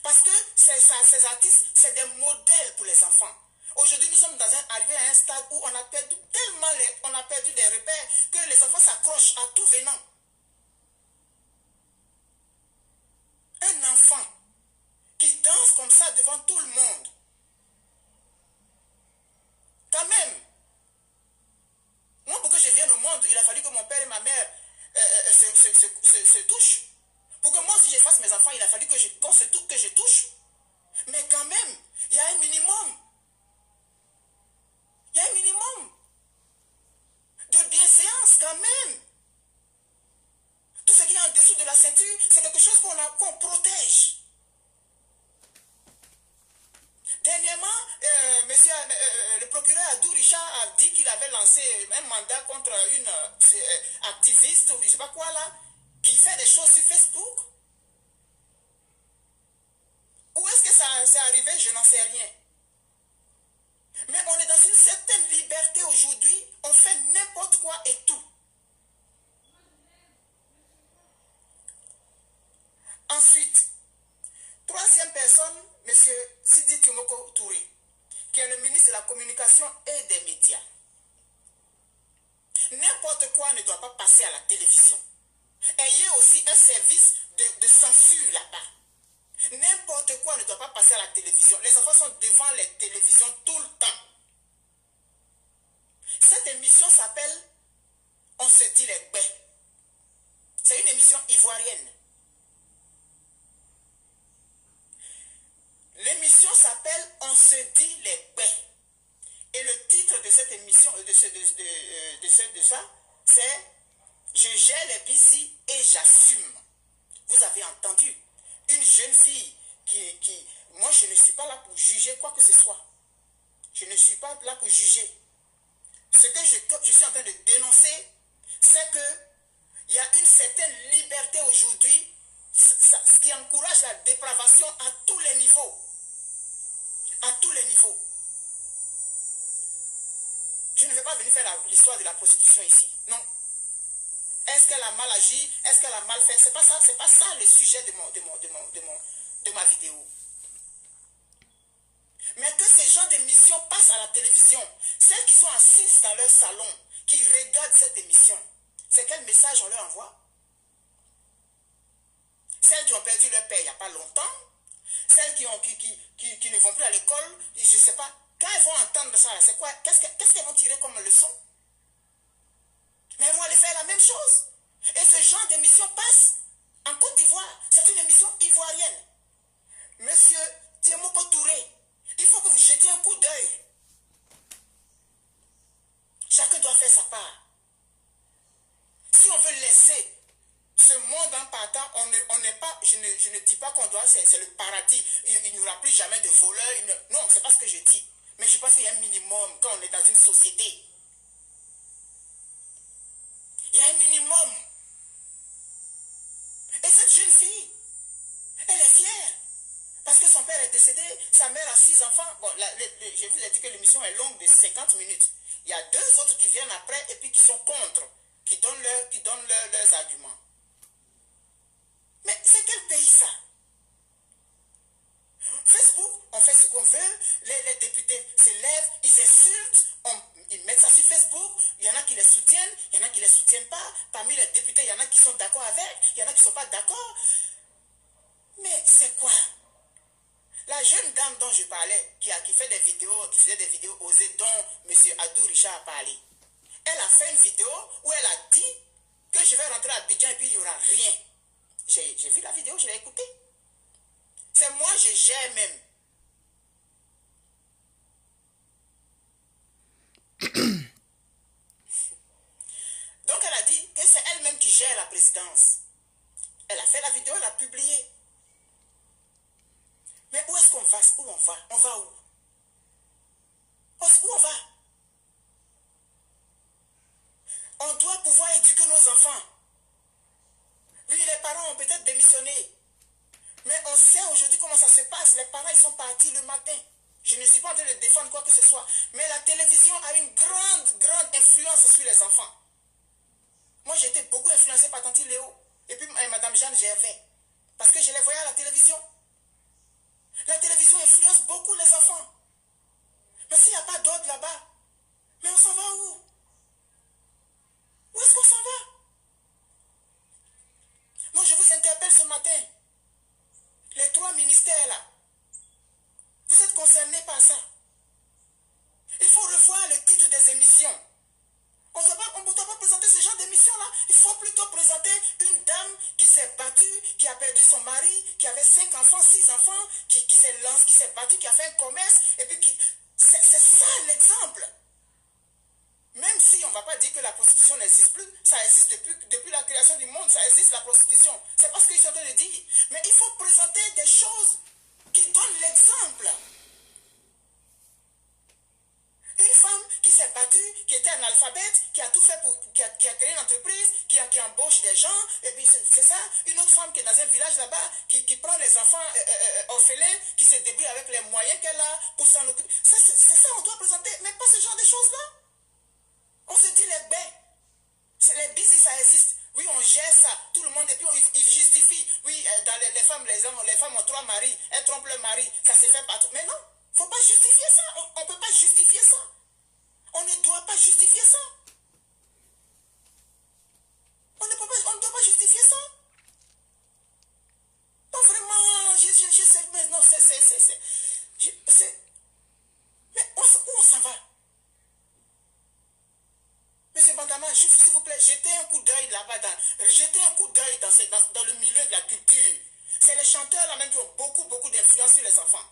Parce que ces artistes, c'est des modèles pour les enfants. Aujourd'hui, nous sommes arrivés à un stade où on a perdu des repères que les enfants s'accrochent à tout venant. Un enfant qui danse comme ça devant tout le monde. Quand même, moi, pour que je vienne au monde, il a fallu que mon père et ma mère se touchent. Pour que moi aussi je fasse mes enfants, il a fallu que je touche. Mais quand même, il y a un minimum. Il y a un minimum de bienséance quand même. Tout ce qui est en dessous de la ceinture, c'est quelque chose qu'on protège. Dernièrement, le procureur Adou Richard a dit qu'il avait lancé un mandat contre une activiste, ou je ne sais pas quoi là, qui fait des choses sur Facebook. Où est-ce que ça s'est arrivé? Je n'en sais rien. Mais on est dans une certaine liberté aujourd'hui. On fait n'importe quoi et tout. Ensuite, troisième personne, M. Sidi Kimoko Touré, qui est le ministre de la Communication et des Médias. N'importe quoi ne doit pas passer à la télévision. Ayez aussi un service de censure là-bas. N'importe quoi ne doit pas passer à la télévision. Les enfants sont devant les télévisions tout le temps. Cette émission s'appelle On se dit les baies. C'est une émission ivoirienne. L'émission s'appelle On se dit les baies. Et le titre de cette émission, de ça, c'est Je gère les bisous et j'assume. Vous avez entendu? Une jeune fille qui... Moi, je ne suis pas là pour juger quoi que ce soit. Je ne suis pas là pour juger. Ce que je suis en train de dénoncer, c'est qu'il y a une certaine liberté aujourd'hui, ce qui encourage la dépravation à tous les niveaux. À tous les niveaux. Je ne vais pas venir faire l'histoire de la prostitution ici. Non. Est-ce qu'elle a mal agi? Est-ce qu'elle a mal fait? C'est pas ça le sujet de ma vidéo. Mais que ces gens d'émission passent à la télévision, celles qui sont assises dans leur salon, qui regardent cette émission, c'est quel message on leur envoie? Celles qui ont perdu leur père il n'y a pas longtemps, celles qui ne vont plus à l'école, je ne sais pas, quand elles vont entendre ça, c'est quoi? Qu'est-ce qu'elles vont tirer comme leçon? Mais elles vont aller faire la même chose. Et ce genre d'émission passe en Côte d'Ivoire. C'est une émission ivoirienne. Monsieur Tiemoko Touré, il faut que vous jetiez un coup d'œil. Chacun doit faire sa part. Si on veut laisser ce monde en partant, on n'est pas, je ne dis pas qu'on doit, c'est le paradis. Il n'y aura plus jamais de voleurs. Non, c'est pas ce que je dis. Mais je pense qu'il y a un minimum quand on est dans une société. Il y a un minimum. Et cette jeune fille, elle est fière. Parce que son père est décédé, sa mère a 6 enfants. Bon, je vous ai dit que l'émission est longue de 50 minutes. Il y a 2 autres qui viennent après et puis qui sont contre, qui donnent leurs arguments. Mais c'est quel pays ça? Facebook, on fait ce qu'on veut, les députés se lèvent, ils insultent, ils mettent ça sur Facebook, il y en a qui les soutiennent, il y en a qui ne les soutiennent pas, parmi les députés, il y en a qui sont d'accord avec, il y en a qui ne sont pas d'accord. Mais c'est quoi? La jeune dame dont je parlais, qui faisait des vidéos osées dont M. Adou Richard a parlé, elle a fait une vidéo où elle a dit que je vais rentrer à Abidjan et puis il n'y aura rien. J'ai vu la vidéo, je l'ai écoutée. C'est moi, je gère même. Donc elle a dit que c'est elle-même qui gère la présidence. Elle a fait la vidéo, elle a publié. Mais où est-ce qu'on va? Où on va? On va où? Où on va? On doit pouvoir éduquer nos enfants. Oui, les parents ont peut-être démissionné. Mais on sait aujourd'hui comment ça se passe. Les parents, ils sont partis le matin. Je ne suis pas en train de défendre quoi que ce soit. Mais la télévision a une grande influence sur les enfants. Moi, j'ai été beaucoup influencé par Tante Léo. Et puis, Madame Jeanne Gervais. Parce que je les voyais à la télévision. La télévision influence beaucoup les enfants. Mais s'il n'y a pas d'ordre là-bas, mais on s'en va où? Où est-ce qu'on s'en va? Moi, je vous interpelle ce matin. Les 3 ministères là, vous êtes concernés par ça. Il faut revoir le titre des émissions. On ne doit pas présenter ce genre d'émission-là. Il faut plutôt présenter une dame qui s'est battue, qui a perdu son mari, qui avait 5 enfants, 6 enfants, qui s'est battue, qui a fait un commerce, et puis c'est ça l'exemple. Même si on ne va pas dire que la prostitution n'existe plus, ça existe depuis la création du monde, ça existe la prostitution. C'est pas ce qu'ils sont en train de dire. Mais il faut présenter des choses qui donnent l'exemple. Une femme qui s'est battue, qui était analphabète, qui a tout fait qui a créé une entreprise, qui embauche des gens, et puis c'est ça. Une autre femme qui est dans un village là-bas, qui prend les enfants orphelins, qui se débrouille avec les moyens qu'elle a pour s'en occuper. C'est ça on doit présenter, mais pas ce genre de choses-là. On se dit les baies. Les bis, ça existe. Oui, on gère ça. Tout le monde, et puis ils justifient. Oui, dans les femmes, les femmes ont 3 maris, elles trompent leur mari. Ça se fait partout. Mais non, il ne faut pas justifier ça. On ne peut pas justifier ça. On ne doit pas justifier ça. On ne doit pas justifier ça. Pas vraiment, je sais, mais non, mais où on s'en va? Monsieur Bandama, s'il vous plaît, jetez un coup d'œil là-bas, jetez un coup d'œil dans le milieu de la culture. C'est les chanteurs là même qui ont beaucoup d'influence sur les enfants.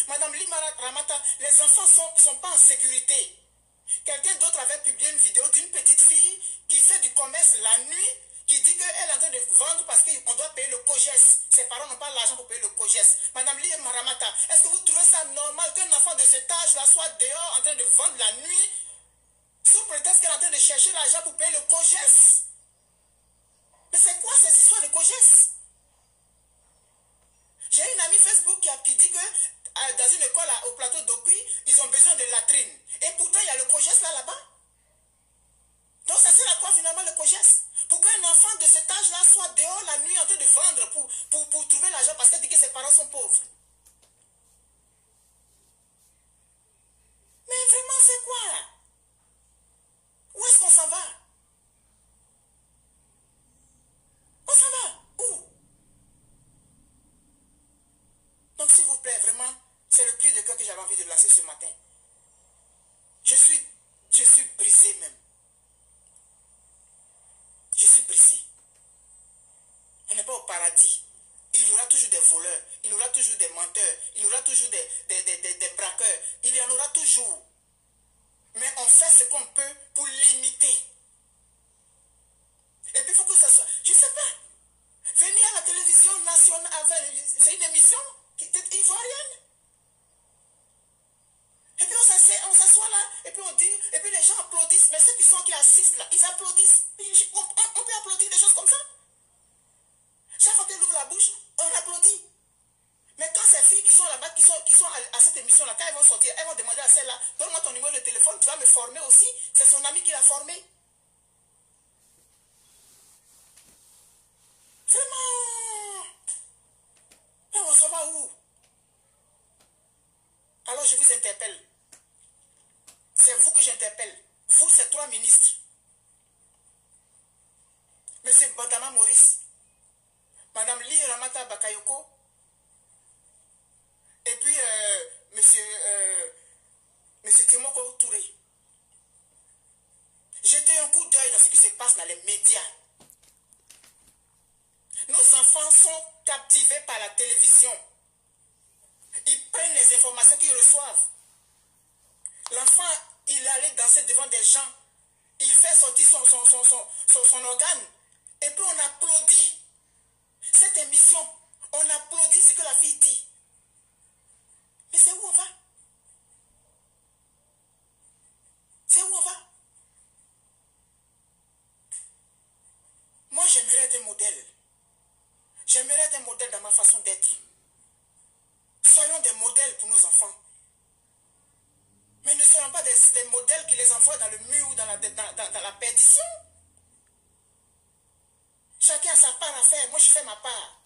Madame Lima Ramata, les enfants sont pas en sécurité. Quelqu'un d'autre avait publié une vidéo d'une petite fille qui fait du commerce la nuit, qui dit qu'elle est en train de vendre parce qu'on doit payer le COGES. Ses parents n'ont pas l'argent pour payer le COGES. Madame Lima Ramata, est-ce que vous trouvez ça normal qu'un enfant de cet âge-là soit dehors en train de vendre la nuit sous prétexte qu'elle est en train de chercher l'argent pour payer le COGES? Mais c'est quoi ces histoires de COGES? J'ai une amie Facebook qui dit que dans une école au plateau d'Okui, ils ont besoin de latrines. Et pourtant, il y a le COGES là-bas. Donc ça sert à quoi finalement le COJES? Pour qu'un enfant de cet âge-là soit dehors la nuit en train de vendre pour trouver l'argent parce qu'elle dit que ses parents sont pauvres. Mais vraiment c'est quoi? Où est-ce qu'on s'en va? On s'en va? Où? Donc s'il vous plaît, vraiment, c'est le cri de cœur que j'avais envie de lancer ce matin. Je suis brisé même. Je suis brisé. On n'est pas au paradis. Il y aura toujours des voleurs, il y aura toujours des menteurs, il y aura toujours des braqueurs, il y en aura toujours. Mais on fait ce qu'on peut pour limiter. Et puis il faut que ça soit, je ne sais pas, venir à la télévision nationale, c'est une émission qui est ivoirienne. Et puis on s'assoit là, et puis on dit, et puis les gens applaudissent, mais ceux qui assistent là, ils applaudissent. On peut applaudir des choses comme ça. Chaque fois qu'elles ouvrent la bouche, on applaudit. Mais quand ces filles qui sont là-bas, qui sont à cette émission-là, quand elles vont sortir, elles vont demander à celle-là, donne-moi ton numéro de téléphone, tu vas me former aussi. C'est son ami qui l'a formé. Vraiment. Mais on s'en va où? Alors je vous interpelle. C'est vous que j'interpelle. Vous, ces 3 ministres. Monsieur Bandama Maurice, Madame Li Ramata Bakayoko, et puis Monsieur Timoko Touré. Jetez un coup d'œil dans ce qui se passe dans les médias. Nos enfants sont captivés par la télévision. Ils prennent les informations qu'ils reçoivent. L'enfant, il allait danser devant des gens. Il fait sortir son organe. Et puis on applaudit. Cette émission, on applaudit ce que la fille dit. Mais c'est où on va? C'est où on va? Moi, j'aimerais être un modèle. J'aimerais être un modèle dans ma façon d'être. Soyons des modèles pour nos enfants. Mais ne soyons pas des modèles qui les envoient dans le mur ou dans la perdition. Chacun a sa part à faire. Moi, je fais ma part.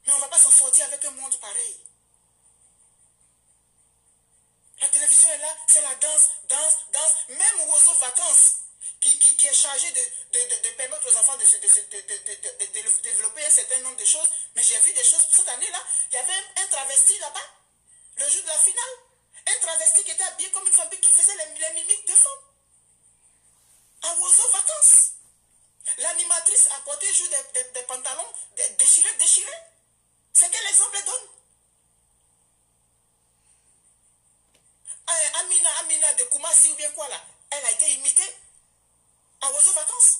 Mais on ne va pas s'en sortir avec un monde pareil. La télévision est là, c'est la danse. Même aux vacances, qui est chargé de permettre aux enfants de développer un certain nombre de choses. Mais j'ai vu des choses cette année-là. Il y avait un travesti là-bas, le jour de la finale. Un travesti qui était habillé comme une femme qui faisait les mimiques de femmes. À Oiseau Vacances. L'animatrice a porté jour des pantalons déchirés. C'est quel exemple elle donne? Amina de Koumassi ou bien quoi là, elle a été imitée à Oiseau Vacances.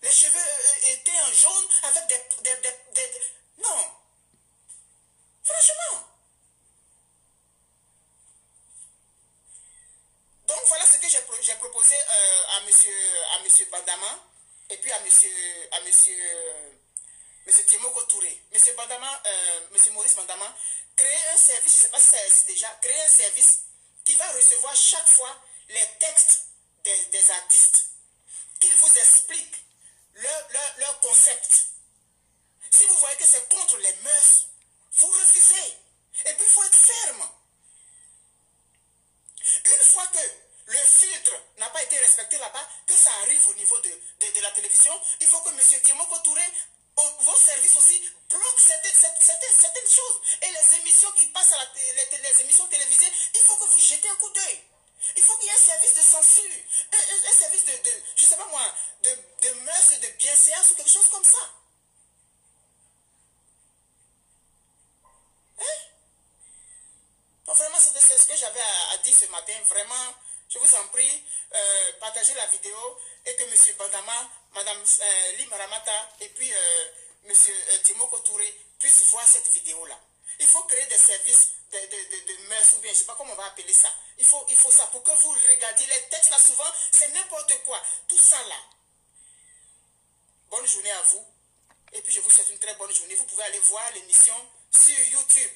Les cheveux étaient en jaune avec des... Non. Franchement. Donc voilà ce que j'ai proposé à monsieur Bandama et puis à monsieur Timoko Touré. Monsieur Bandama, monsieur Maurice Bandama, créer un service, je ne sais pas si ça existe déjà, créer un service qui va recevoir chaque fois les textes des artistes, qu'ils vous expliquent leur concept. Si vous voyez que c'est contre les mœurs, vous refusez. Et puis il faut être ferme. Une fois que le filtre n'a pas été respecté là-bas, que ça arrive au niveau de la télévision, il faut que M. Timoko Touré, vos services aussi, bloquent certaines choses. Et les émissions qui passent à les émissions télévisées, il faut que vous jetez un coup d'œil. Il faut qu'il y ait un service de censure, un service je ne sais pas moi, de mœurs et de bienséance ou quelque chose comme ça. Hein? Donc vraiment, c'est ce que j'avais à dire ce matin. Vraiment, je vous en prie, partagez la vidéo et que M. Bandama, Mme Lima Ramata et puis M. Timoko Touré puissent voir cette vidéo-là. Il faut créer des services de mœurs ou bien, je ne sais pas comment on va appeler ça. Il faut ça pour que vous regardiez les textes là souvent, c'est n'importe quoi. Tout ça là. Bonne journée à vous. Et puis je vous souhaite une très bonne journée. Vous pouvez aller voir l'émission sur YouTube.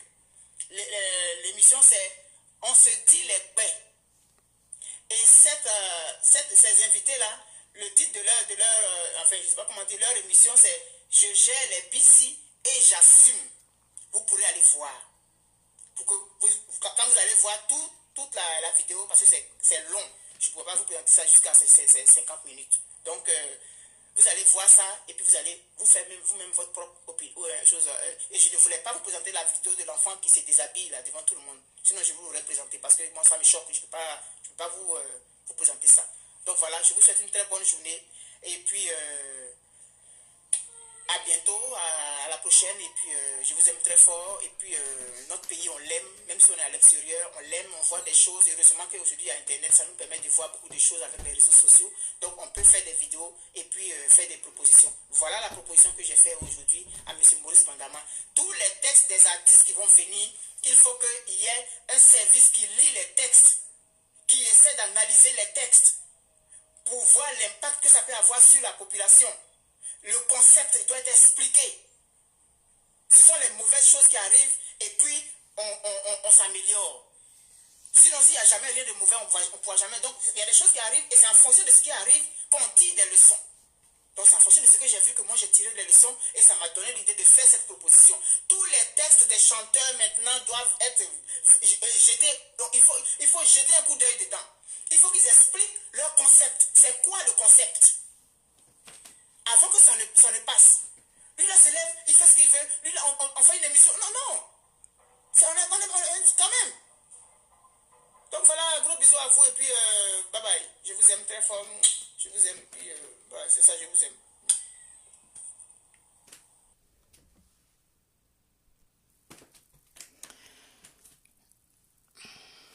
L'émission c'est On se dit les baies. Et ces invités-là, le titre de enfin, je ne sais pas comment dire, leur émission, c'est « Je gère les BC et j'assume ». Vous pourrez aller voir. Pour que quand vous allez voir toute la vidéo, parce que c'est long, je ne pourrais pas vous présenter ça jusqu'à ces 50 minutes. Donc, vous allez voir ça et puis vous allez vous faire vous-même votre propre chose. Et je ne voulais pas vous présenter la vidéo de l'enfant qui se déshabille là devant tout le monde. Sinon, je vous l'aurais présenté parce que moi, ça me choque. Je ne peux pas vous présenter ça. Donc voilà, je vous souhaite une très bonne journée. Et puis, à bientôt, à la prochaine. Et puis, je vous aime très fort. Et puis, notre pays, on l'aime. Même si on est à l'extérieur, on l'aime, on voit des choses. Heureusement qu'aujourd'hui, il y a Internet, ça nous permet de voir beaucoup de choses avec les réseaux sociaux. Donc, on peut faire des vidéos et puis faire des propositions. Voilà la proposition que j'ai faite aujourd'hui à M. Maurice Bandama. Tous les textes des artistes qui vont venir, il faut qu'il y ait un service qui lit les textes, qui essaie d'analyser les textes pour voir l'impact que ça peut avoir sur la population. Le concept doit être expliqué. Ce sont les mauvaises choses qui arrivent et puis on s'améliore. Sinon, s'il n'y a jamais rien de mauvais, on ne pourra jamais. Donc, il y a des choses qui arrivent et c'est en fonction de ce qui arrive qu'on tire des leçons. Donc, c'est en fonction de ce que j'ai vu que moi j'ai tiré des leçons et ça m'a donné l'idée de faire cette proposition. Tous les textes des chanteurs maintenant doivent être jetés. Donc, il faut jeter un coup d'œil dedans. Il faut qu'ils expliquent leur concept. C'est quoi le concept? Avant que ça ne passe. Lui là se lève, il fait ce qu'il veut. Lui là, on fait une émission. Non. On est quand même. Donc voilà, gros bisous à vous et puis bye bye. Je vous aime très fort. Je vous aime. Puis c'est ça, je vous aime.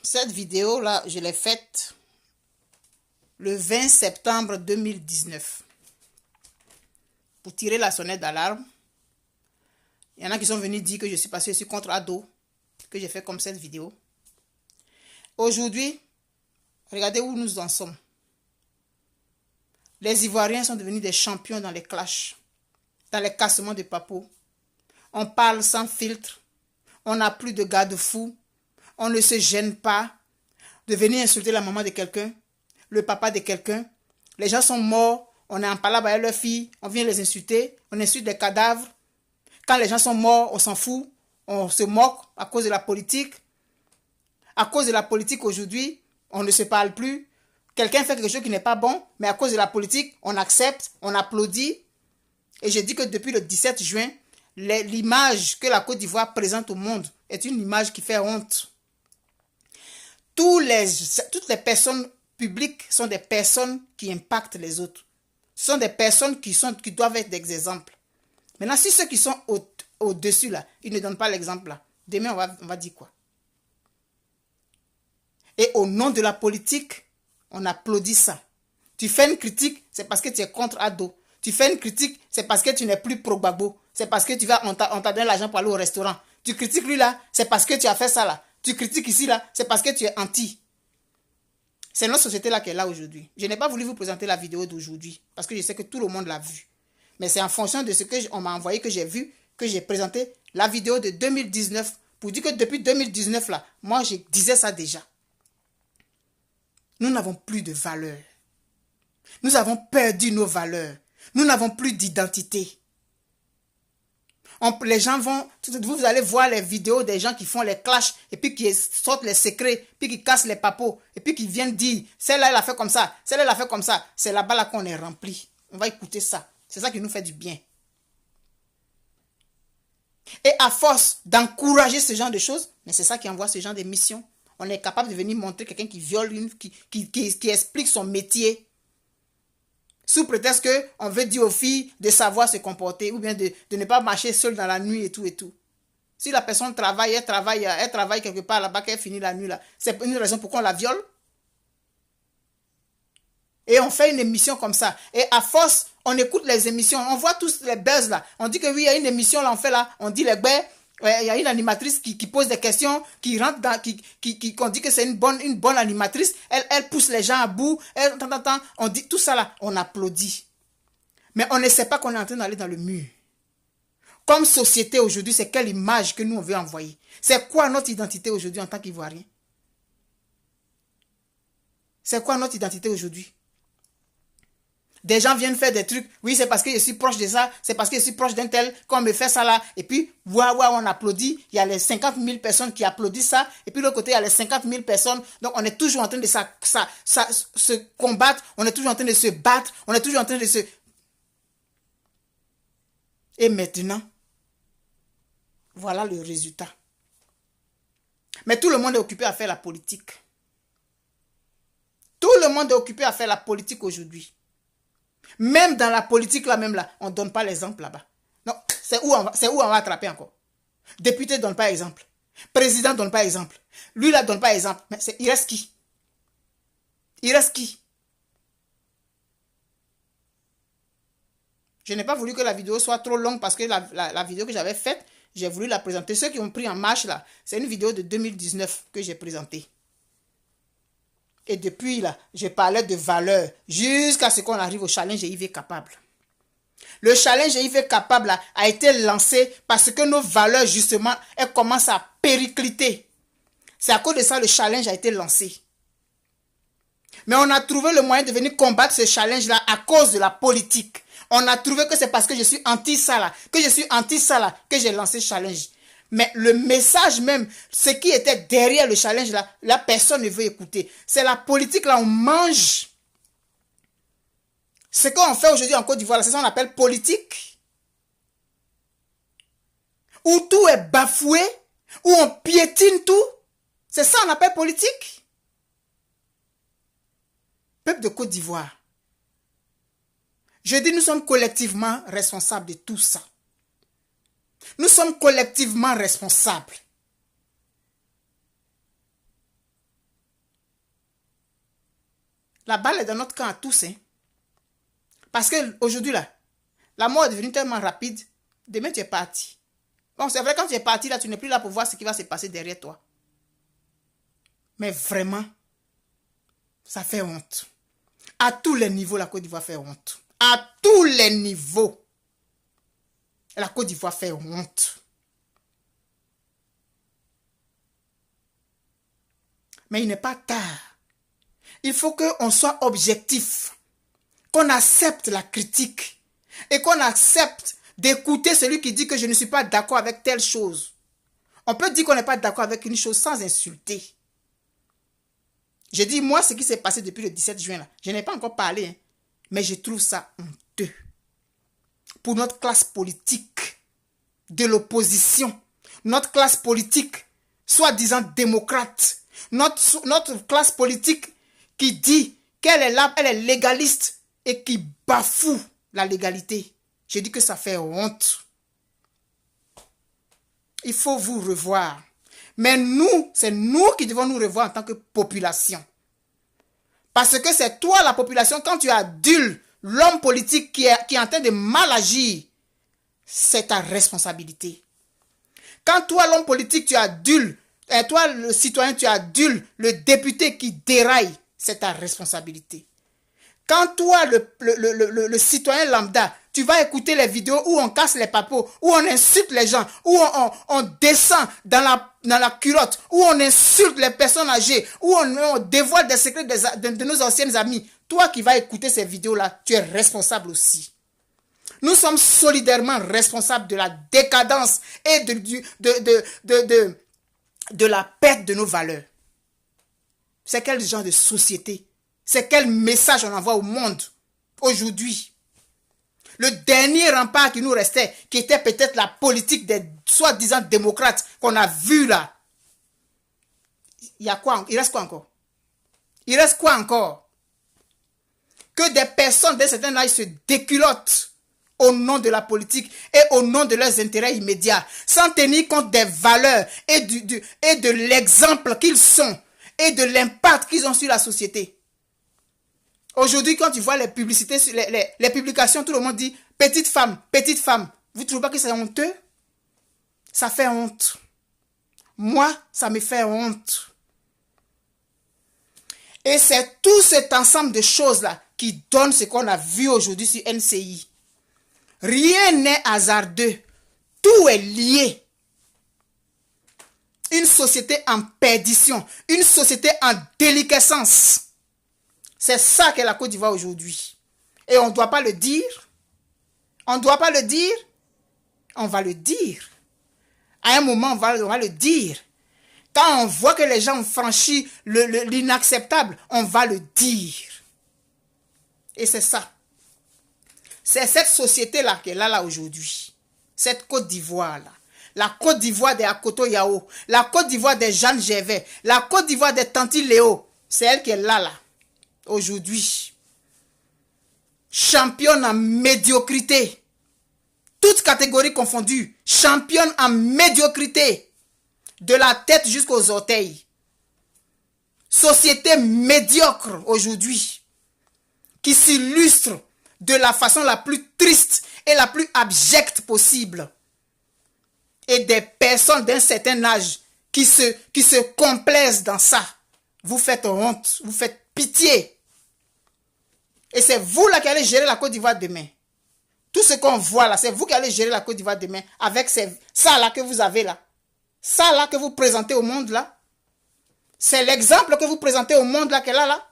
Cette vidéo là, je l'ai faite le 20 septembre 2019. Pour tirer la sonnette d'alarme. Il y en a qui sont venus dire que je suis contre Ado, que j'ai fait comme cette vidéo. Aujourd'hui, regardez où nous en sommes. Les Ivoiriens sont devenus des champions dans les clashs, dans les cassements de papeaux. On parle sans filtre, on n'a plus de garde-fou, on ne se gêne pas de venir insulter la maman de quelqu'un, le papa de quelqu'un. Les gens sont morts. On est en palabre avec leurs filles, on vient les insulter, on insulte des cadavres. Quand les gens sont morts, on s'en fout, on se moque à cause de la politique. À cause de la politique aujourd'hui, on ne se parle plus. Quelqu'un fait quelque chose qui n'est pas bon, mais à cause de la politique, on accepte, on applaudit. Et je dis que depuis le 17 juin, l'image que la Côte d'Ivoire présente au monde est une image qui fait honte. Toutes les personnes publiques sont des personnes qui impactent les autres. Ce sont des personnes qui doivent être des exemples. Maintenant, si ceux qui sont au-dessus, là, ils ne donnent pas l'exemple, là, demain, on va dire quoi? Et au nom de la politique, on applaudit ça. Tu fais une critique, c'est parce que tu es contre Ado. Tu fais une critique, c'est parce que tu n'es plus pro-Gbagbo. C'est parce que on t'a donné l'argent pour aller au restaurant. Tu critiques lui, là, c'est parce que tu as fait ça, là. Tu critiques ici, là, c'est parce que tu es anti. C'est notre société-là qui est là aujourd'hui. Je n'ai pas voulu vous présenter la vidéo d'aujourd'hui parce que je sais que tout le monde l'a vue. Mais c'est en fonction de ce qu'on m'a envoyé, que j'ai vu, que j'ai présenté la vidéo de 2019 pour dire que depuis 2019, là, moi, je disais ça déjà. Nous n'avons plus de valeur. Nous avons perdu nos valeurs. Nous n'avons plus d'identité. Les gens vont, vous allez voir les vidéos des gens qui font les clashs et puis qui sortent les secrets, puis qui cassent les papeaux et puis qui viennent dire celle-là elle a fait comme ça, celle-là elle a fait comme ça. C'est là-bas là qu'on est rempli. On va écouter ça. C'est ça qui nous fait du bien. Et à force d'encourager ce genre de choses, mais c'est ça qui envoie ce genre d'émissions. On est capable de venir montrer quelqu'un qui viole, qui explique son métier. Sous prétexte qu'on veut dire aux filles de savoir se comporter ou bien de ne pas marcher seule dans la nuit et tout et tout. Si la personne travaille, elle travaille quelque part là-bas, qu'elle finit la nuit là, c'est une raison pourquoi on la viole. Et on fait une émission comme ça. Et à force, on écoute les émissions, on voit tous les buzz là. On dit que oui, il y a une émission là, on fait là, on dit les beurs. Il y a une animatrice qui pose des questions, qui rentre dans, qu'on dit que c'est une bonne animatrice. Elle pousse les gens à bout. On dit tout ça là, on applaudit. Mais on ne sait pas qu'on est en train d'aller dans le mur. Comme société aujourd'hui, c'est quelle image que nous on veut envoyer? C'est quoi notre identité aujourd'hui en tant qu'Ivoirien? C'est quoi notre identité aujourd'hui? Des gens viennent faire des trucs. Oui, c'est parce que je suis proche de ça. C'est parce que je suis proche d'un tel qu'on me fait ça là. Et puis, on applaudit. Il y a les 50 000 personnes qui applaudissent ça. Et puis, de l'autre côté, il y a les 50 000 personnes. Donc, on est toujours en train de se combattre. On est toujours en train de se battre. On est toujours en train de se... Et maintenant, voilà le résultat. Mais tout le monde est occupé à faire la politique. Tout le monde est occupé à faire la politique aujourd'hui. Même dans la politique, là, on ne donne pas l'exemple là-bas. Non, c'est où on va attraper encore. Député ne donne pas exemple. Président ne donne pas exemple. Lui, là, ne donne pas exemple. Mais il reste qui? Il reste qui? Je n'ai pas voulu que la vidéo soit trop longue parce que la vidéo que j'avais faite, j'ai voulu la présenter. Ceux qui ont pris en marche, là, c'est une vidéo de 2019 que j'ai présentée. Et depuis là, je parlais de valeur jusqu'à ce qu'on arrive au challenge JIV capable. Le challenge JIV capable là, a été lancé parce que nos valeurs justement, elles commencent à péricliter. C'est à cause de ça le challenge a été lancé. Mais on a trouvé le moyen de venir combattre ce challenge là à cause de la politique. On a trouvé que c'est parce que je suis anti ça là, que j'ai lancé ce challenge. Mais le message même, ce qui était derrière le challenge là, la personne ne veut écouter. C'est la politique là, on mange. Ce qu'on fait aujourd'hui en Côte d'Ivoire, c'est ça qu'on appelle politique. Où tout est bafoué, où on piétine tout. C'est ça qu'on appelle politique. Peuple de Côte d'Ivoire. Je dis, nous sommes collectivement responsables de tout ça. Nous sommes collectivement responsables. La balle est dans notre camp à tous. Hein? Parce qu'aujourd'hui, là, la mort est devenue tellement rapide. Demain, tu es parti. Bon, c'est vrai, quand tu es parti, là, tu n'es plus là pour voir ce qui va se passer derrière toi. Mais vraiment, ça fait honte. À tous les niveaux, la Côte d'Ivoire fait honte. À tous les niveaux. La Côte d'Ivoire fait honte. Mais il n'est pas tard. Il faut qu'on soit objectif. Qu'on accepte la critique. Et qu'on accepte d'écouter celui qui dit que je ne suis pas d'accord avec telle chose. On peut dire qu'on n'est pas d'accord avec une chose sans insulter. Je dis, moi, ce qui s'est passé depuis le 17 juin, là, je n'ai pas encore parlé, hein, mais je trouve ça honteux. Pour notre classe politique de l'opposition, notre classe politique soi-disant démocrate, notre classe politique qui dit qu'elle est là, elle est légaliste et qui bafoue la légalité. Je dis que ça fait honte. Il faut vous revoir. Mais nous, c'est nous qui devons nous revoir en tant que population. Parce que c'est toi, la population, quand tu adules l'homme politique qui est en train de mal agir, c'est ta responsabilité. Quand toi, l'homme politique, tu adules, et toi, le citoyen, tu adules le député qui déraille, c'est ta responsabilité. Quand toi, le citoyen lambda, tu vas écouter les vidéos où on casse les papeaux, où on insulte les gens, où on descend dans la culotte, où on insulte les personnes âgées, où on dévoile des secrets de nos anciennes amies. Toi qui vas écouter ces vidéos-là, tu es responsable aussi. Nous sommes solidairement responsables de la décadence et de la perte de nos valeurs. C'est quel genre de société? C'est quel message on envoie au monde aujourd'hui? Le dernier rempart qui nous restait, qui était peut-être la politique des soi-disant démocrates qu'on a vu là. Il y a quoi? Il reste quoi encore? Il reste quoi encore? Que des personnes d'un certain âge se déculottent au nom de la politique et au nom de leurs intérêts immédiats, sans tenir compte des valeurs et de l'exemple qu'ils sont et de l'impact qu'ils ont sur la société. Aujourd'hui, quand tu vois les publicités, les publications, tout le monde dit « petite femme, petite femme ». Vous ne trouvez pas que c'est honteux? Ça fait honte. Moi, ça me fait honte. Et c'est tout cet ensemble de choses-là qui donne ce qu'on a vu aujourd'hui sur NCI. Rien n'est hasardeux. Tout est lié. Une société en perdition. Une société en déliquescence. C'est ça qu'est la Côte d'Ivoire aujourd'hui. Et on ne doit pas le dire. On ne doit pas le dire. On va le dire. À un moment, on va le dire. Quand on voit que les gens ont franchi l'inacceptable, on va le dire. Et c'est ça. C'est cette société-là qui est là aujourd'hui. Cette Côte d'Ivoire-là. La Côte d'Ivoire des Akoto Yao. La Côte d'Ivoire des Jeanne Gervais. La Côte d'Ivoire des Tanti Léo. C'est elle qui est là. Aujourd'hui. Championne en médiocrité. Toutes catégories confondues. Championne en médiocrité. De la tête jusqu'aux orteils. Société médiocre aujourd'hui. Qui s'illustre de la façon la plus triste et la plus abjecte possible. Et des personnes d'un certain âge qui se complaisent dans ça. Vous faites honte, vous faites pitié. Et c'est vous là qui allez gérer la Côte d'Ivoire demain. Tout ce qu'on voit là, c'est vous qui allez gérer la Côte d'Ivoire demain avec ça là que vous avez là. Ça là que vous présentez au monde là. C'est l'exemple que vous présentez au monde là qu'elle a là.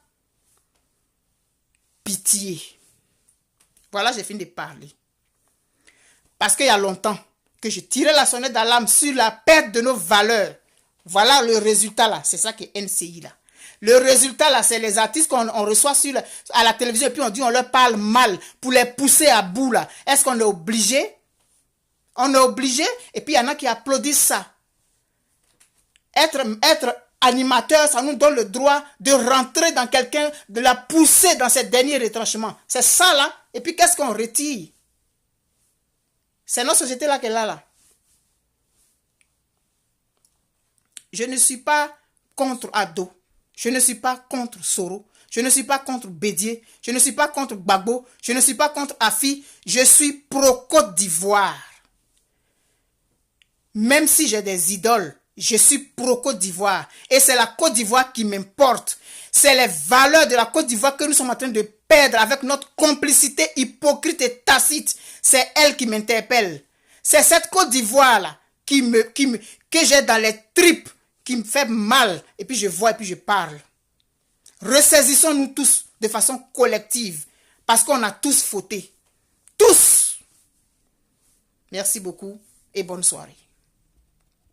Pitié. Voilà, j'ai fini de parler. Parce qu'il y a longtemps que je tirais la sonnette d'alarme sur la perte de nos valeurs. Voilà le résultat là. C'est ça qui est NCI là. Le résultat là, c'est les artistes qu'on reçoit à la télévision et puis on leur parle mal pour les pousser à bout là. Est-ce qu'on est obligé? On est obligé et puis il y en a qui applaudissent ça. Être animateur, ça nous donne le droit de rentrer dans quelqu'un, de la pousser dans ses derniers retranchements. C'est ça là. Et puis qu'est-ce qu'on retire? C'est notre société là qu'elle a là. Je ne suis pas contre Ado. Je ne suis pas contre Soro. Je ne suis pas contre Bédier. Je ne suis pas contre Gbagbo. Je ne suis pas contre Afi. Je suis pro-Côte d'Ivoire. Même si j'ai des idoles, je suis pro-Côte d'Ivoire. Et c'est la Côte d'Ivoire qui m'importe. C'est les valeurs de la Côte d'Ivoire que nous sommes en train de perdre avec notre complicité hypocrite et tacite. C'est elle qui m'interpelle. C'est cette Côte d'Ivoire-là que j'ai dans les tripes, qui me fait mal. Et puis je vois et puis je parle. Ressaisissons-nous tous de façon collective. Parce qu'on a tous fauté. Tous. Merci beaucoup et bonne soirée.